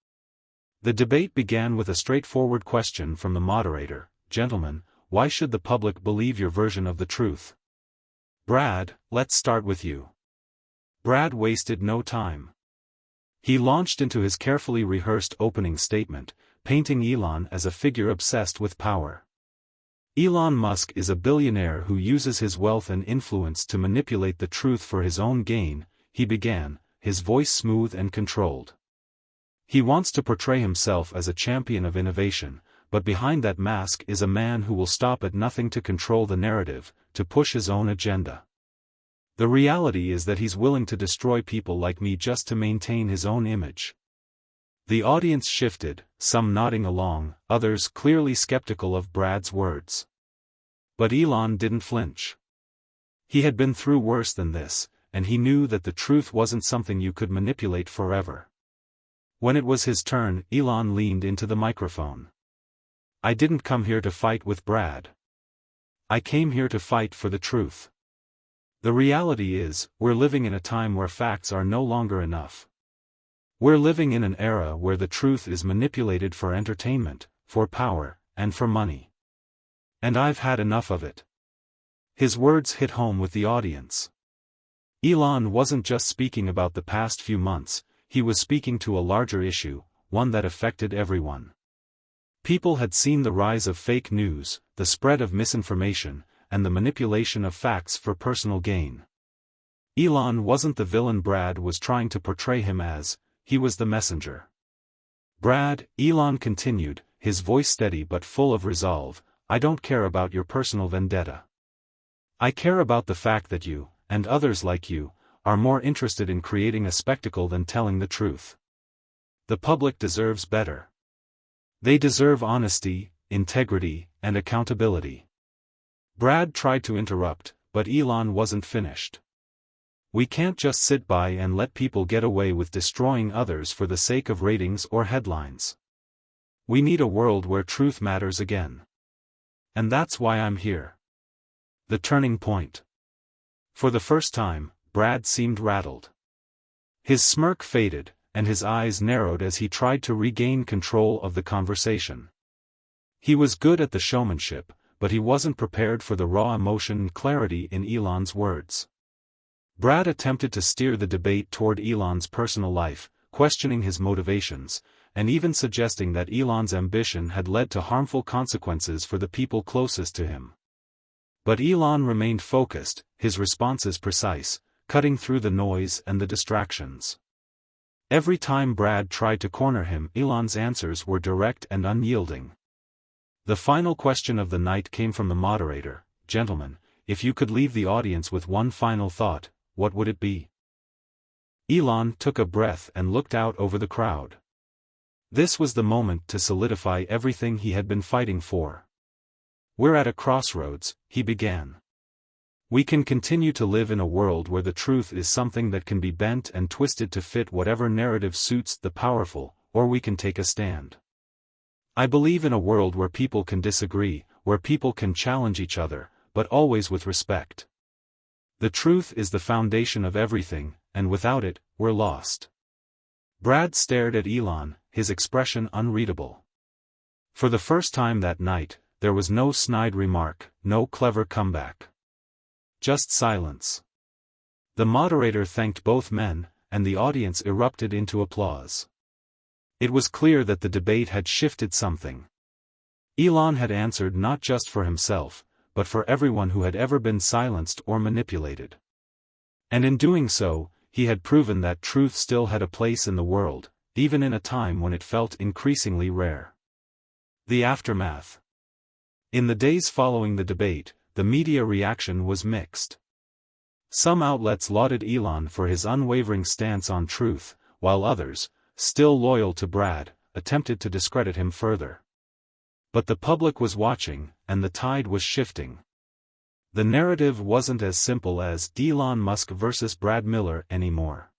The debate began with a straightforward question from the moderator: "Gentlemen, why should the public believe your version of the truth?" "Brad, let's start with you." Brad wasted no time. He launched into his carefully rehearsed opening statement, painting Elon as a figure obsessed with power. Elon Musk is a billionaire who uses his wealth and influence to manipulate the truth for his own gain, he began, his voice smooth and controlled. He wants to portray himself as a champion of innovation, but behind that mask is a man who will stop at nothing to control the narrative, to push his own agenda. The reality is that he's willing to destroy people like me just to maintain his own image. The audience shifted, some nodding along, others clearly skeptical of Brad's words. But Elon didn't flinch. He had been through worse than this, and he knew that the truth wasn't something you could manipulate forever. When it was his turn, Elon leaned into the microphone. "I didn't come here to fight with Brad. I came here to fight for the truth. The reality is, we're living in a time where facts are no longer enough. We're living in an era where the truth is manipulated for entertainment, for power, and for money. And I've had enough of it." His words hit home with the audience. Elon wasn't just speaking about the past few months, he was speaking to a larger issue, one that affected everyone. People had seen the rise of fake news, the spread of misinformation, and the manipulation of facts for personal gain. Elon wasn't the villain Brad was trying to portray him as, he was the messenger. "Brad," Elon continued, his voice steady but full of resolve, "I don't care about your personal vendetta. I care about the fact that you, and others like you, are more interested in creating a spectacle than telling the truth. The public deserves better. They deserve honesty, integrity, and accountability." Brad tried to interrupt, but Elon wasn't finished. "We can't just sit by and let people get away with destroying others for the sake of ratings or headlines. We need a world where truth matters again. And that's why I'm here." The turning point. For the first time, Brad seemed rattled. His smirk faded, and his eyes narrowed as he tried to regain control of the conversation. He was good at the showmanship, but he wasn't prepared for the raw emotion and clarity in Elon's words. Brad attempted to steer the debate toward Elon's personal life, questioning his motivations, and even suggesting that Elon's ambition had led to harmful consequences for the people closest to him. But Elon remained focused, his responses precise, cutting through the noise and the distractions. Every time Brad tried to corner him, Elon's answers were direct and unyielding. The final question of the night came from the moderator. "Gentlemen, if you could leave the audience with one final thought, what would it be?" Elon took a breath and looked out over the crowd. This was the moment to solidify everything he had been fighting for. "We're at a crossroads," he began. "We can continue to live in a world where the truth is something that can be bent and twisted to fit whatever narrative suits the powerful, or we can take a stand. I believe in a world where people can disagree, where people can challenge each other, but always with respect. The truth is the foundation of everything, and without it, we're lost." Brad stared at Elon, his expression unreadable. For the first time that night, there was no snide remark, no clever comeback. Just silence. The moderator thanked both men, and the audience erupted into applause. It was clear that the debate had shifted something. Elon had answered not just for himself, but for everyone who had ever been silenced or manipulated. And in doing so, he had proven that truth still had a place in the world, even in a time when it felt increasingly rare. The aftermath. In the days following the debate, the media reaction was mixed. Some outlets lauded Elon for his unwavering stance on truth, while others, still loyal to Brad, attempted to discredit him further. But the public was watching, and the tide was shifting. The narrative wasn't as simple as Elon Musk versus Brad Miller anymore.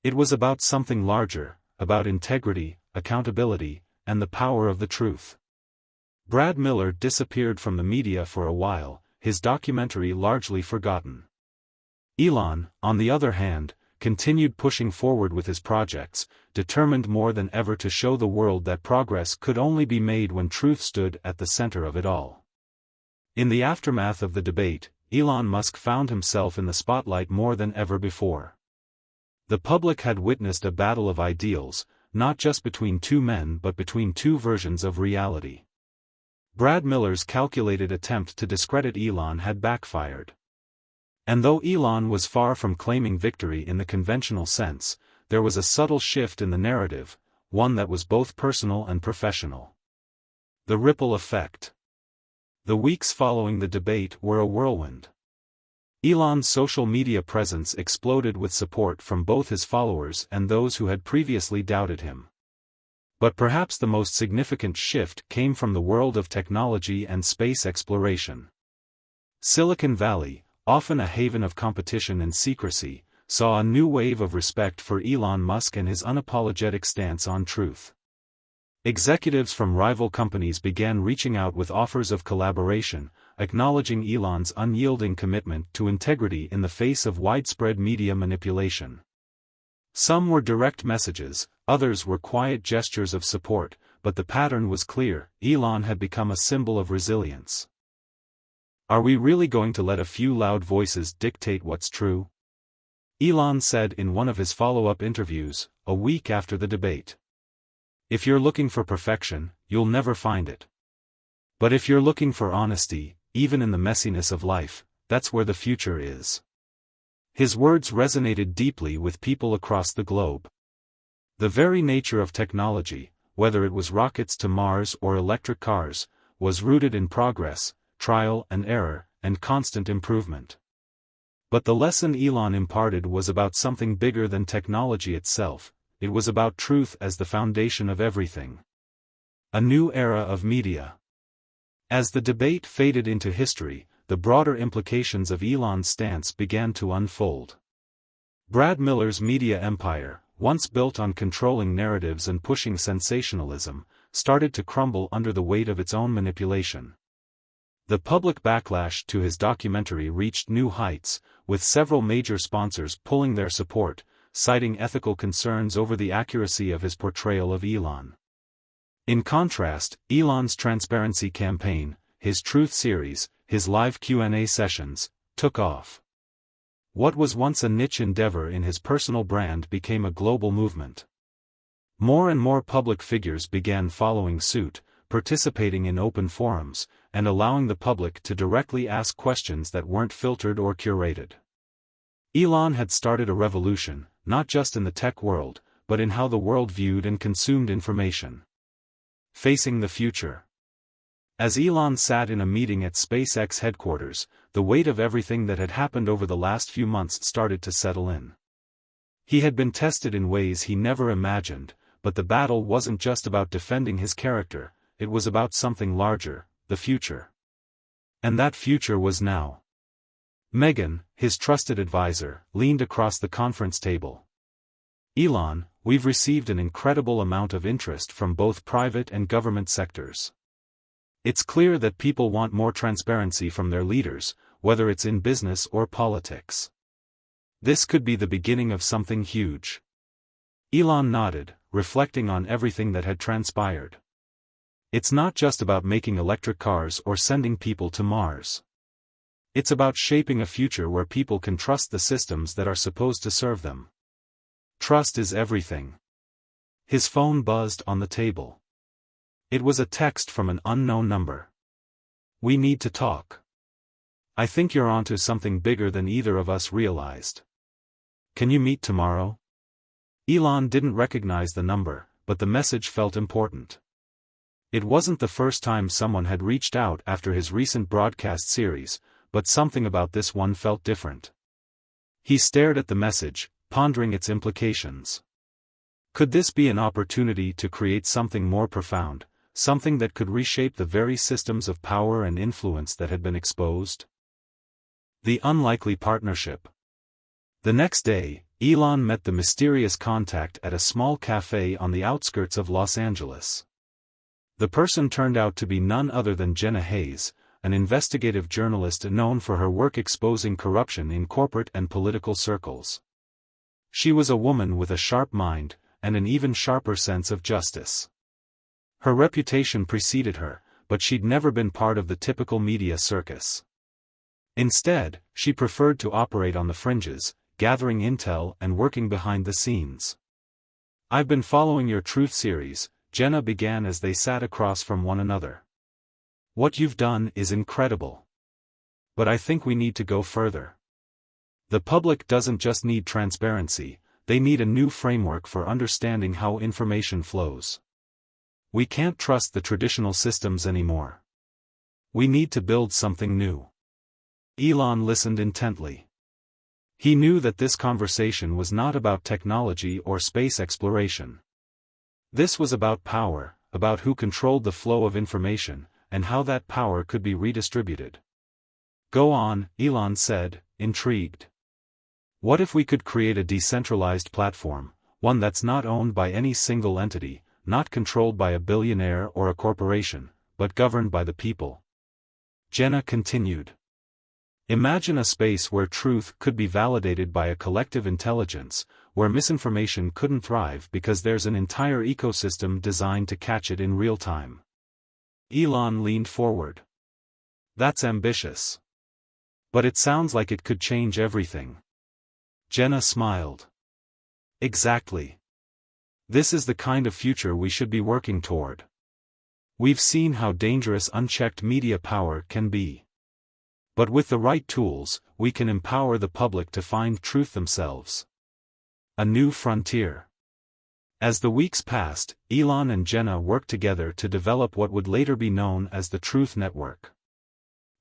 It was about something larger, about integrity, accountability, and the power of the truth. Brad Miller disappeared from the media for a while, his documentary largely forgotten. Elon, on the other hand, continued pushing forward with his projects, determined more than ever to show the world that progress could only be made when truth stood at the center of it all. In the aftermath of the debate, Elon Musk found himself in the spotlight more than ever before. The public had witnessed a battle of ideals, not just between two men but between two versions of reality. Brad Miller's calculated attempt to discredit Elon had backfired. And though Elon was far from claiming victory in the conventional sense, there was a subtle shift in the narrative, one that was both personal and professional. The ripple effect. The weeks following the debate were a whirlwind. Elon's social media presence exploded with support from both his followers and those who had previously doubted him. But perhaps the most significant shift came from the world of technology and space exploration. Silicon Valley, often a haven of competition and secrecy, saw a new wave of respect for Elon Musk and his unapologetic stance on truth. Executives from rival companies began reaching out with offers of collaboration, acknowledging Elon's unyielding commitment to integrity in the face of widespread media manipulation. Some were direct messages, others were quiet gestures of support, but the pattern was clear: Elon had become a symbol of resilience. "Are we really going to let a few loud voices dictate what's true?" Elon said in one of his follow-up interviews, a week after the debate. "If you're looking for perfection, you'll never find it. But if you're looking for honesty, even in the messiness of life, that's where the future is." His words resonated deeply with people across the globe. The very nature of technology, whether it was rockets to Mars or electric cars, was rooted in progress, trial and error, and constant improvement. But the lesson Elon imparted was about something bigger than technology itself. It was about truth as the foundation of everything. A new era of media. As the debate faded into history, the broader implications of Elon's stance began to unfold. Brad Miller's media empire, once built on controlling narratives and pushing sensationalism, started to crumble under the weight of its own manipulation. The public backlash to his documentary reached new heights, with several major sponsors pulling their support, citing ethical concerns over the accuracy of his portrayal of Elon. In contrast, Elon's transparency campaign, his Truth series, his live Q&A sessions, took off. What was once a niche endeavor in his personal brand became a global movement. More and more public figures began following suit, participating in open forums, and allowing the public to directly ask questions that weren't filtered or curated. Elon had started a revolution, not just in the tech world, but in how the world viewed and consumed information. Facing the future. As Elon sat in a meeting at SpaceX headquarters, the weight of everything that had happened over the last few months started to settle in. He had been tested in ways he never imagined, but the battle wasn't just about defending his character, it was about something larger, the future. And that future was now. Megan, his trusted advisor, leaned across the conference table. Elon, we've received an incredible amount of interest from both private and government sectors. It's clear that people want more transparency from their leaders, whether it's in business or politics. This could be the beginning of something huge. Elon nodded, reflecting on everything that had transpired. It's not just about making electric cars or sending people to Mars. It's about shaping a future where people can trust the systems that are supposed to serve them. Trust is everything. His phone buzzed on the table. It was a text from an unknown number. We need to talk. I think you're onto something bigger than either of us realized. Can you meet tomorrow? Elon didn't recognize the number, but the message felt important. It wasn't the first time someone had reached out after his recent broadcast series, but something about this one felt different. He stared at the message, pondering its implications. Could this be an opportunity to create something more profound? Something that could reshape the very systems of power and influence that had been exposed? The unlikely partnership. The next day, Elon met the mysterious contact at a small cafe on the outskirts of Los Angeles. The person turned out to be none other than Jenna Hayes, an investigative journalist known for her work exposing corruption in corporate and political circles. She was a woman with a sharp mind, and an even sharper sense of justice. Her reputation preceded her, but she'd never been part of the typical media circus. Instead, she preferred to operate on the fringes, gathering intel and working behind the scenes. I've been following your Truth series, Jenna began as they sat across from one another. What you've done is incredible. But I think we need to go further. The public doesn't just need transparency, they need a new framework for understanding how information flows. We can't trust the traditional systems anymore. We need to build something new. Elon listened intently. He knew that this conversation was not about technology or space exploration. This was about power, about who controlled the flow of information, and how that power could be redistributed. Go on, Elon said, intrigued. What if we could create a decentralized platform, one that's not owned by any single entity, not controlled by a billionaire or a corporation, but governed by the people? Jenna continued. Imagine a space where truth could be validated by a collective intelligence, where misinformation couldn't thrive because there's an entire ecosystem designed to catch it in real time. Elon leaned forward. That's ambitious. But it sounds like it could change everything. Jenna smiled. Exactly. This is the kind of future we should be working toward. We've seen how dangerous unchecked media power can be. But with the right tools, we can empower the public to find truth themselves. A new frontier. As the weeks passed, Elon and Jenna worked together to develop what would later be known as the Truth Network.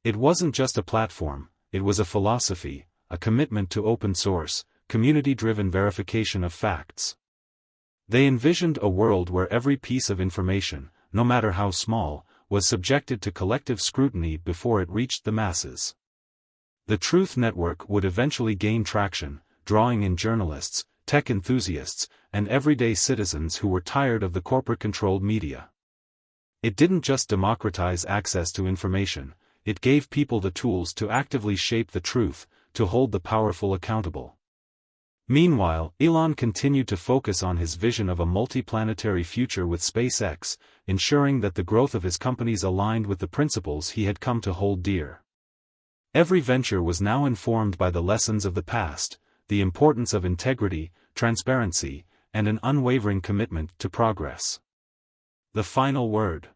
It wasn't just a platform, it was a philosophy, a commitment to open source, community-driven verification of facts. They envisioned a world where every piece of information, no matter how small, was subjected to collective scrutiny before it reached the masses. The Truth Network would eventually gain traction, drawing in journalists, tech enthusiasts, and everyday citizens who were tired of the corporate-controlled media. It didn't just democratize access to information, it gave people the tools to actively shape the truth, to hold the powerful accountable. Meanwhile, Elon continued to focus on his vision of a multiplanetary future with SpaceX, ensuring that the growth of his companies aligned with the principles he had come to hold dear. Every venture was now informed by the lessons of the past, the importance of integrity, transparency, and an unwavering commitment to progress. The final word.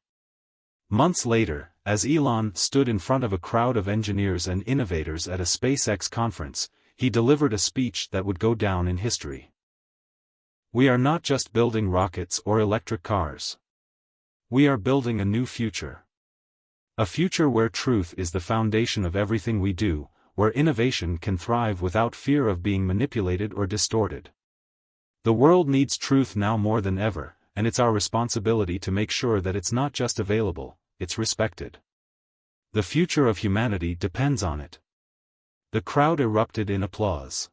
Months later, as Elon stood in front of a crowd of engineers and innovators at a SpaceX conference, he delivered a speech that would go down in history. We are not just building rockets or electric cars. We are building a new future. A future where truth is the foundation of everything we do, where innovation can thrive without fear of being manipulated or distorted. The world needs truth now more than ever, and it's our responsibility to make sure that it's not just available, it's respected. The future of humanity depends on it. The crowd erupted in applause.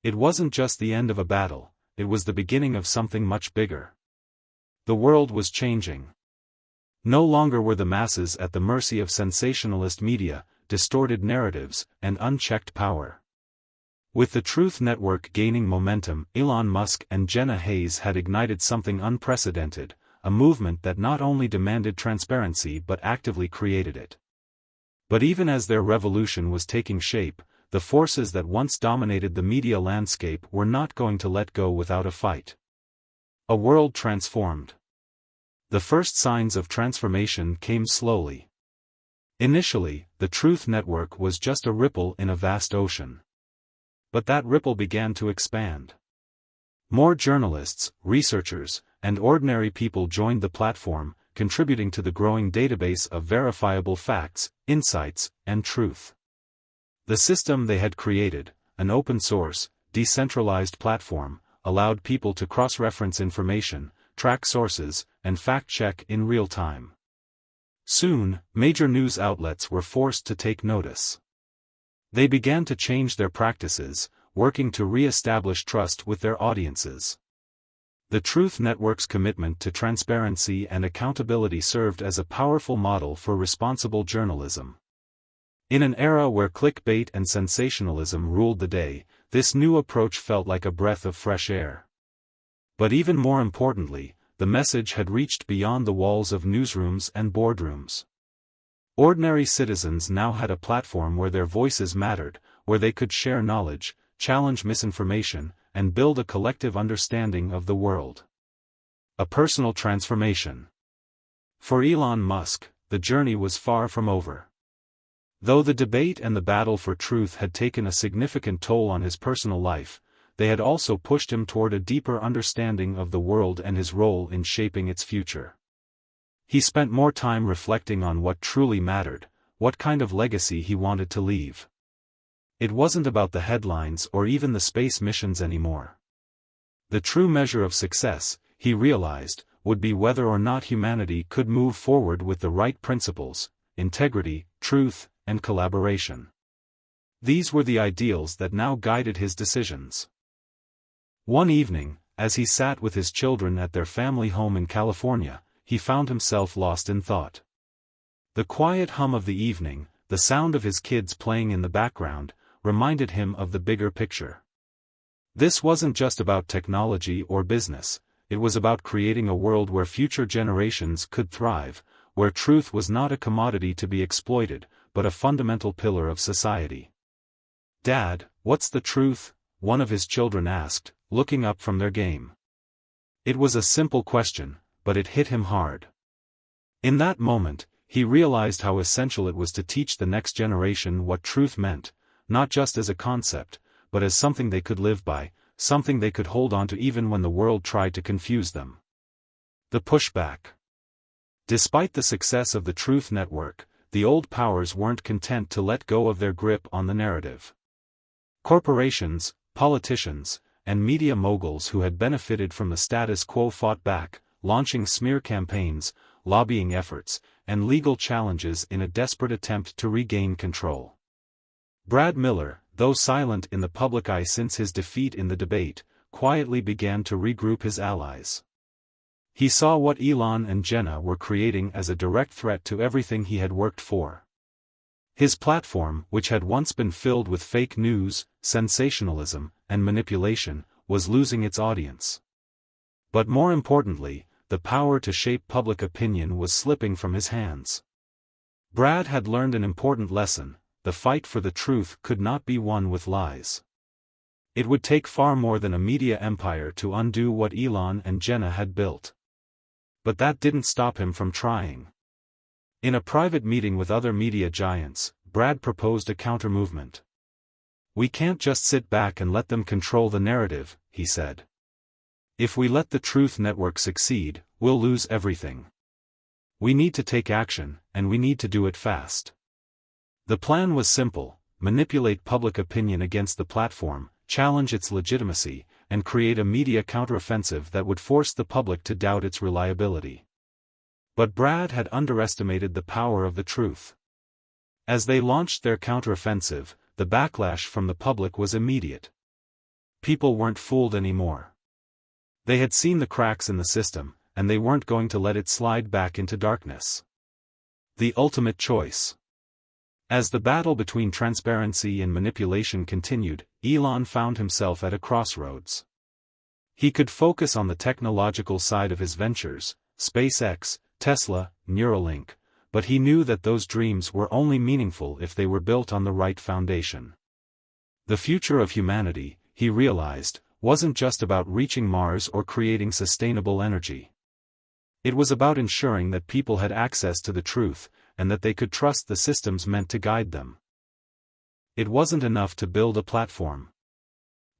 It wasn't just the end of a battle, it was the beginning of something much bigger. The world was changing. No longer were the masses at the mercy of sensationalist media, distorted narratives, and unchecked power. With the Truth Network gaining momentum, Elon Musk and Jenna Hayes had ignited something unprecedented, a movement that not only demanded transparency but actively created it. But even as their revolution was taking shape, the forces that once dominated the media landscape were not going to let go without a fight. A world transformed. The first signs of transformation came slowly. Initially, the Truth Network was just a ripple in a vast ocean. But that ripple began to expand. More journalists, researchers, and ordinary people joined the platform, contributing to the growing database of verifiable facts, insights, and truth. The system they had created, an open-source, decentralized platform, allowed people to cross-reference information, track sources, and fact-check in real time. Soon, major news outlets were forced to take notice. They began to change their practices, working to re-establish trust with their audiences. The Truth Network's commitment to transparency and accountability served as a powerful model for responsible journalism. In an era where clickbait and sensationalism ruled the day, this new approach felt like a breath of fresh air. But even more importantly, the message had reached beyond the walls of newsrooms and boardrooms. Ordinary citizens now had a platform where their voices mattered, where they could share knowledge, challenge misinformation, and build a collective understanding of the world. A personal transformation. For Elon Musk, the journey was far from over. Though the debate and the battle for truth had taken a significant toll on his personal life, they had also pushed him toward a deeper understanding of the world and his role in shaping its future. He spent more time reflecting on what truly mattered, what kind of legacy he wanted to leave. It wasn't about the headlines or even the space missions anymore. The true measure of success, he realized, would be whether or not humanity could move forward with the right principles, integrity, truth, and collaboration. These were the ideals that now guided his decisions. One evening, as he sat with his children at their family home in California, he found himself lost in thought. The quiet hum of the evening, the sound of his kids playing in the background, reminded him of the bigger picture. This wasn't just about technology or business, it was about creating a world where future generations could thrive, where truth was not a commodity to be exploited, but a fundamental pillar of society. "Dad, what's the truth?" one of his children asked, looking up from their game. It was a simple question, but it hit him hard. In that moment, he realized how essential it was to teach the next generation what truth meant, not just as a concept, but as something they could live by, something they could hold on to even when the world tried to confuse them. The pushback. Despite the success of the Truth Network, the old powers weren't content to let go of their grip on the narrative. Corporations, politicians, and media moguls who had benefited from the status quo fought back, launching smear campaigns, lobbying efforts, and legal challenges in a desperate attempt to regain control. Brad Miller, though silent in the public eye since his defeat in the debate, quietly began to regroup his allies. He saw what Elon and Jenna were creating as a direct threat to everything he had worked for. His platform, which had once been filled with fake news, sensationalism, and manipulation, was losing its audience. But more importantly, the power to shape public opinion was slipping from his hands. Brad had learned an important lesson: the fight for the truth could not be won with lies. It would take far more than a media empire to undo what Elon and Jenna had built. But that didn't stop him from trying. In a private meeting with other media giants, Brad proposed a counter-movement. "We can't just sit back and let them control the narrative," he said. "If we let the Truth Network succeed, we'll lose everything. We need to take action, and we need to do it fast." The plan was simple: manipulate public opinion against the platform, challenge its legitimacy, and create a media counteroffensive that would force the public to doubt its reliability. But Brad had underestimated the power of the truth. As they launched their counteroffensive, the backlash from the public was immediate. People weren't fooled anymore. They had seen the cracks in the system, and they weren't going to let it slide back into darkness. The ultimate choice. As the battle between transparency and manipulation continued, Elon found himself at a crossroads. He could focus on the technological side of his ventures, SpaceX, Tesla, Neuralink, but he knew that those dreams were only meaningful if they were built on the right foundation. The future of humanity, he realized, wasn't just about reaching Mars or creating sustainable energy. It was about ensuring that people had access to the truth, and that they could trust the systems meant to guide them. It wasn't enough to build a platform.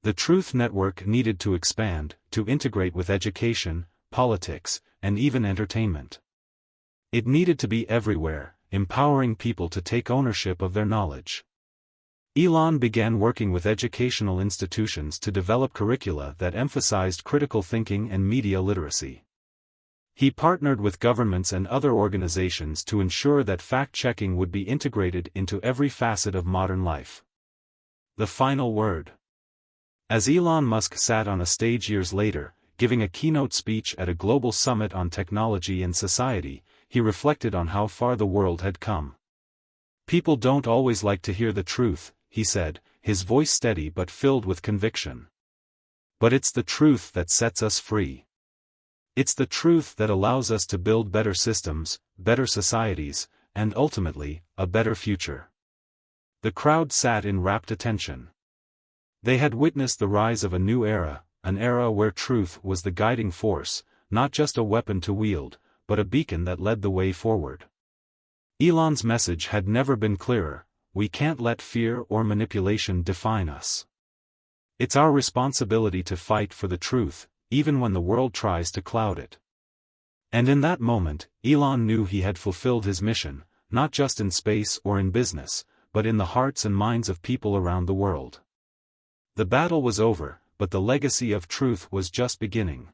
The Truth Network needed to expand, to integrate with education, politics, and even entertainment. It needed to be everywhere, empowering people to take ownership of their knowledge. Elon began working with educational institutions to develop curricula that emphasized critical thinking and media literacy. He partnered with governments and other organizations to ensure that fact-checking would be integrated into every facet of modern life. The final word. As Elon Musk sat on a stage years later, giving a keynote speech at a global summit on technology and society, he reflected on how far the world had come. "People don't always like to hear the truth," he said, his voice steady but filled with conviction. "But it's the truth that sets us free. It's the truth that allows us to build better systems, better societies, and ultimately, a better future." The crowd sat in rapt attention. They had witnessed the rise of a new era, an era where truth was the guiding force, not just a weapon to wield, but a beacon that led the way forward. Elon's message had never been clearer: we can't let fear or manipulation define us. It's our responsibility to fight for the truth, even when the world tries to cloud it. And in that moment, Elon knew he had fulfilled his mission, not just in space or in business, but in the hearts and minds of people around the world. The battle was over, but the legacy of truth was just beginning.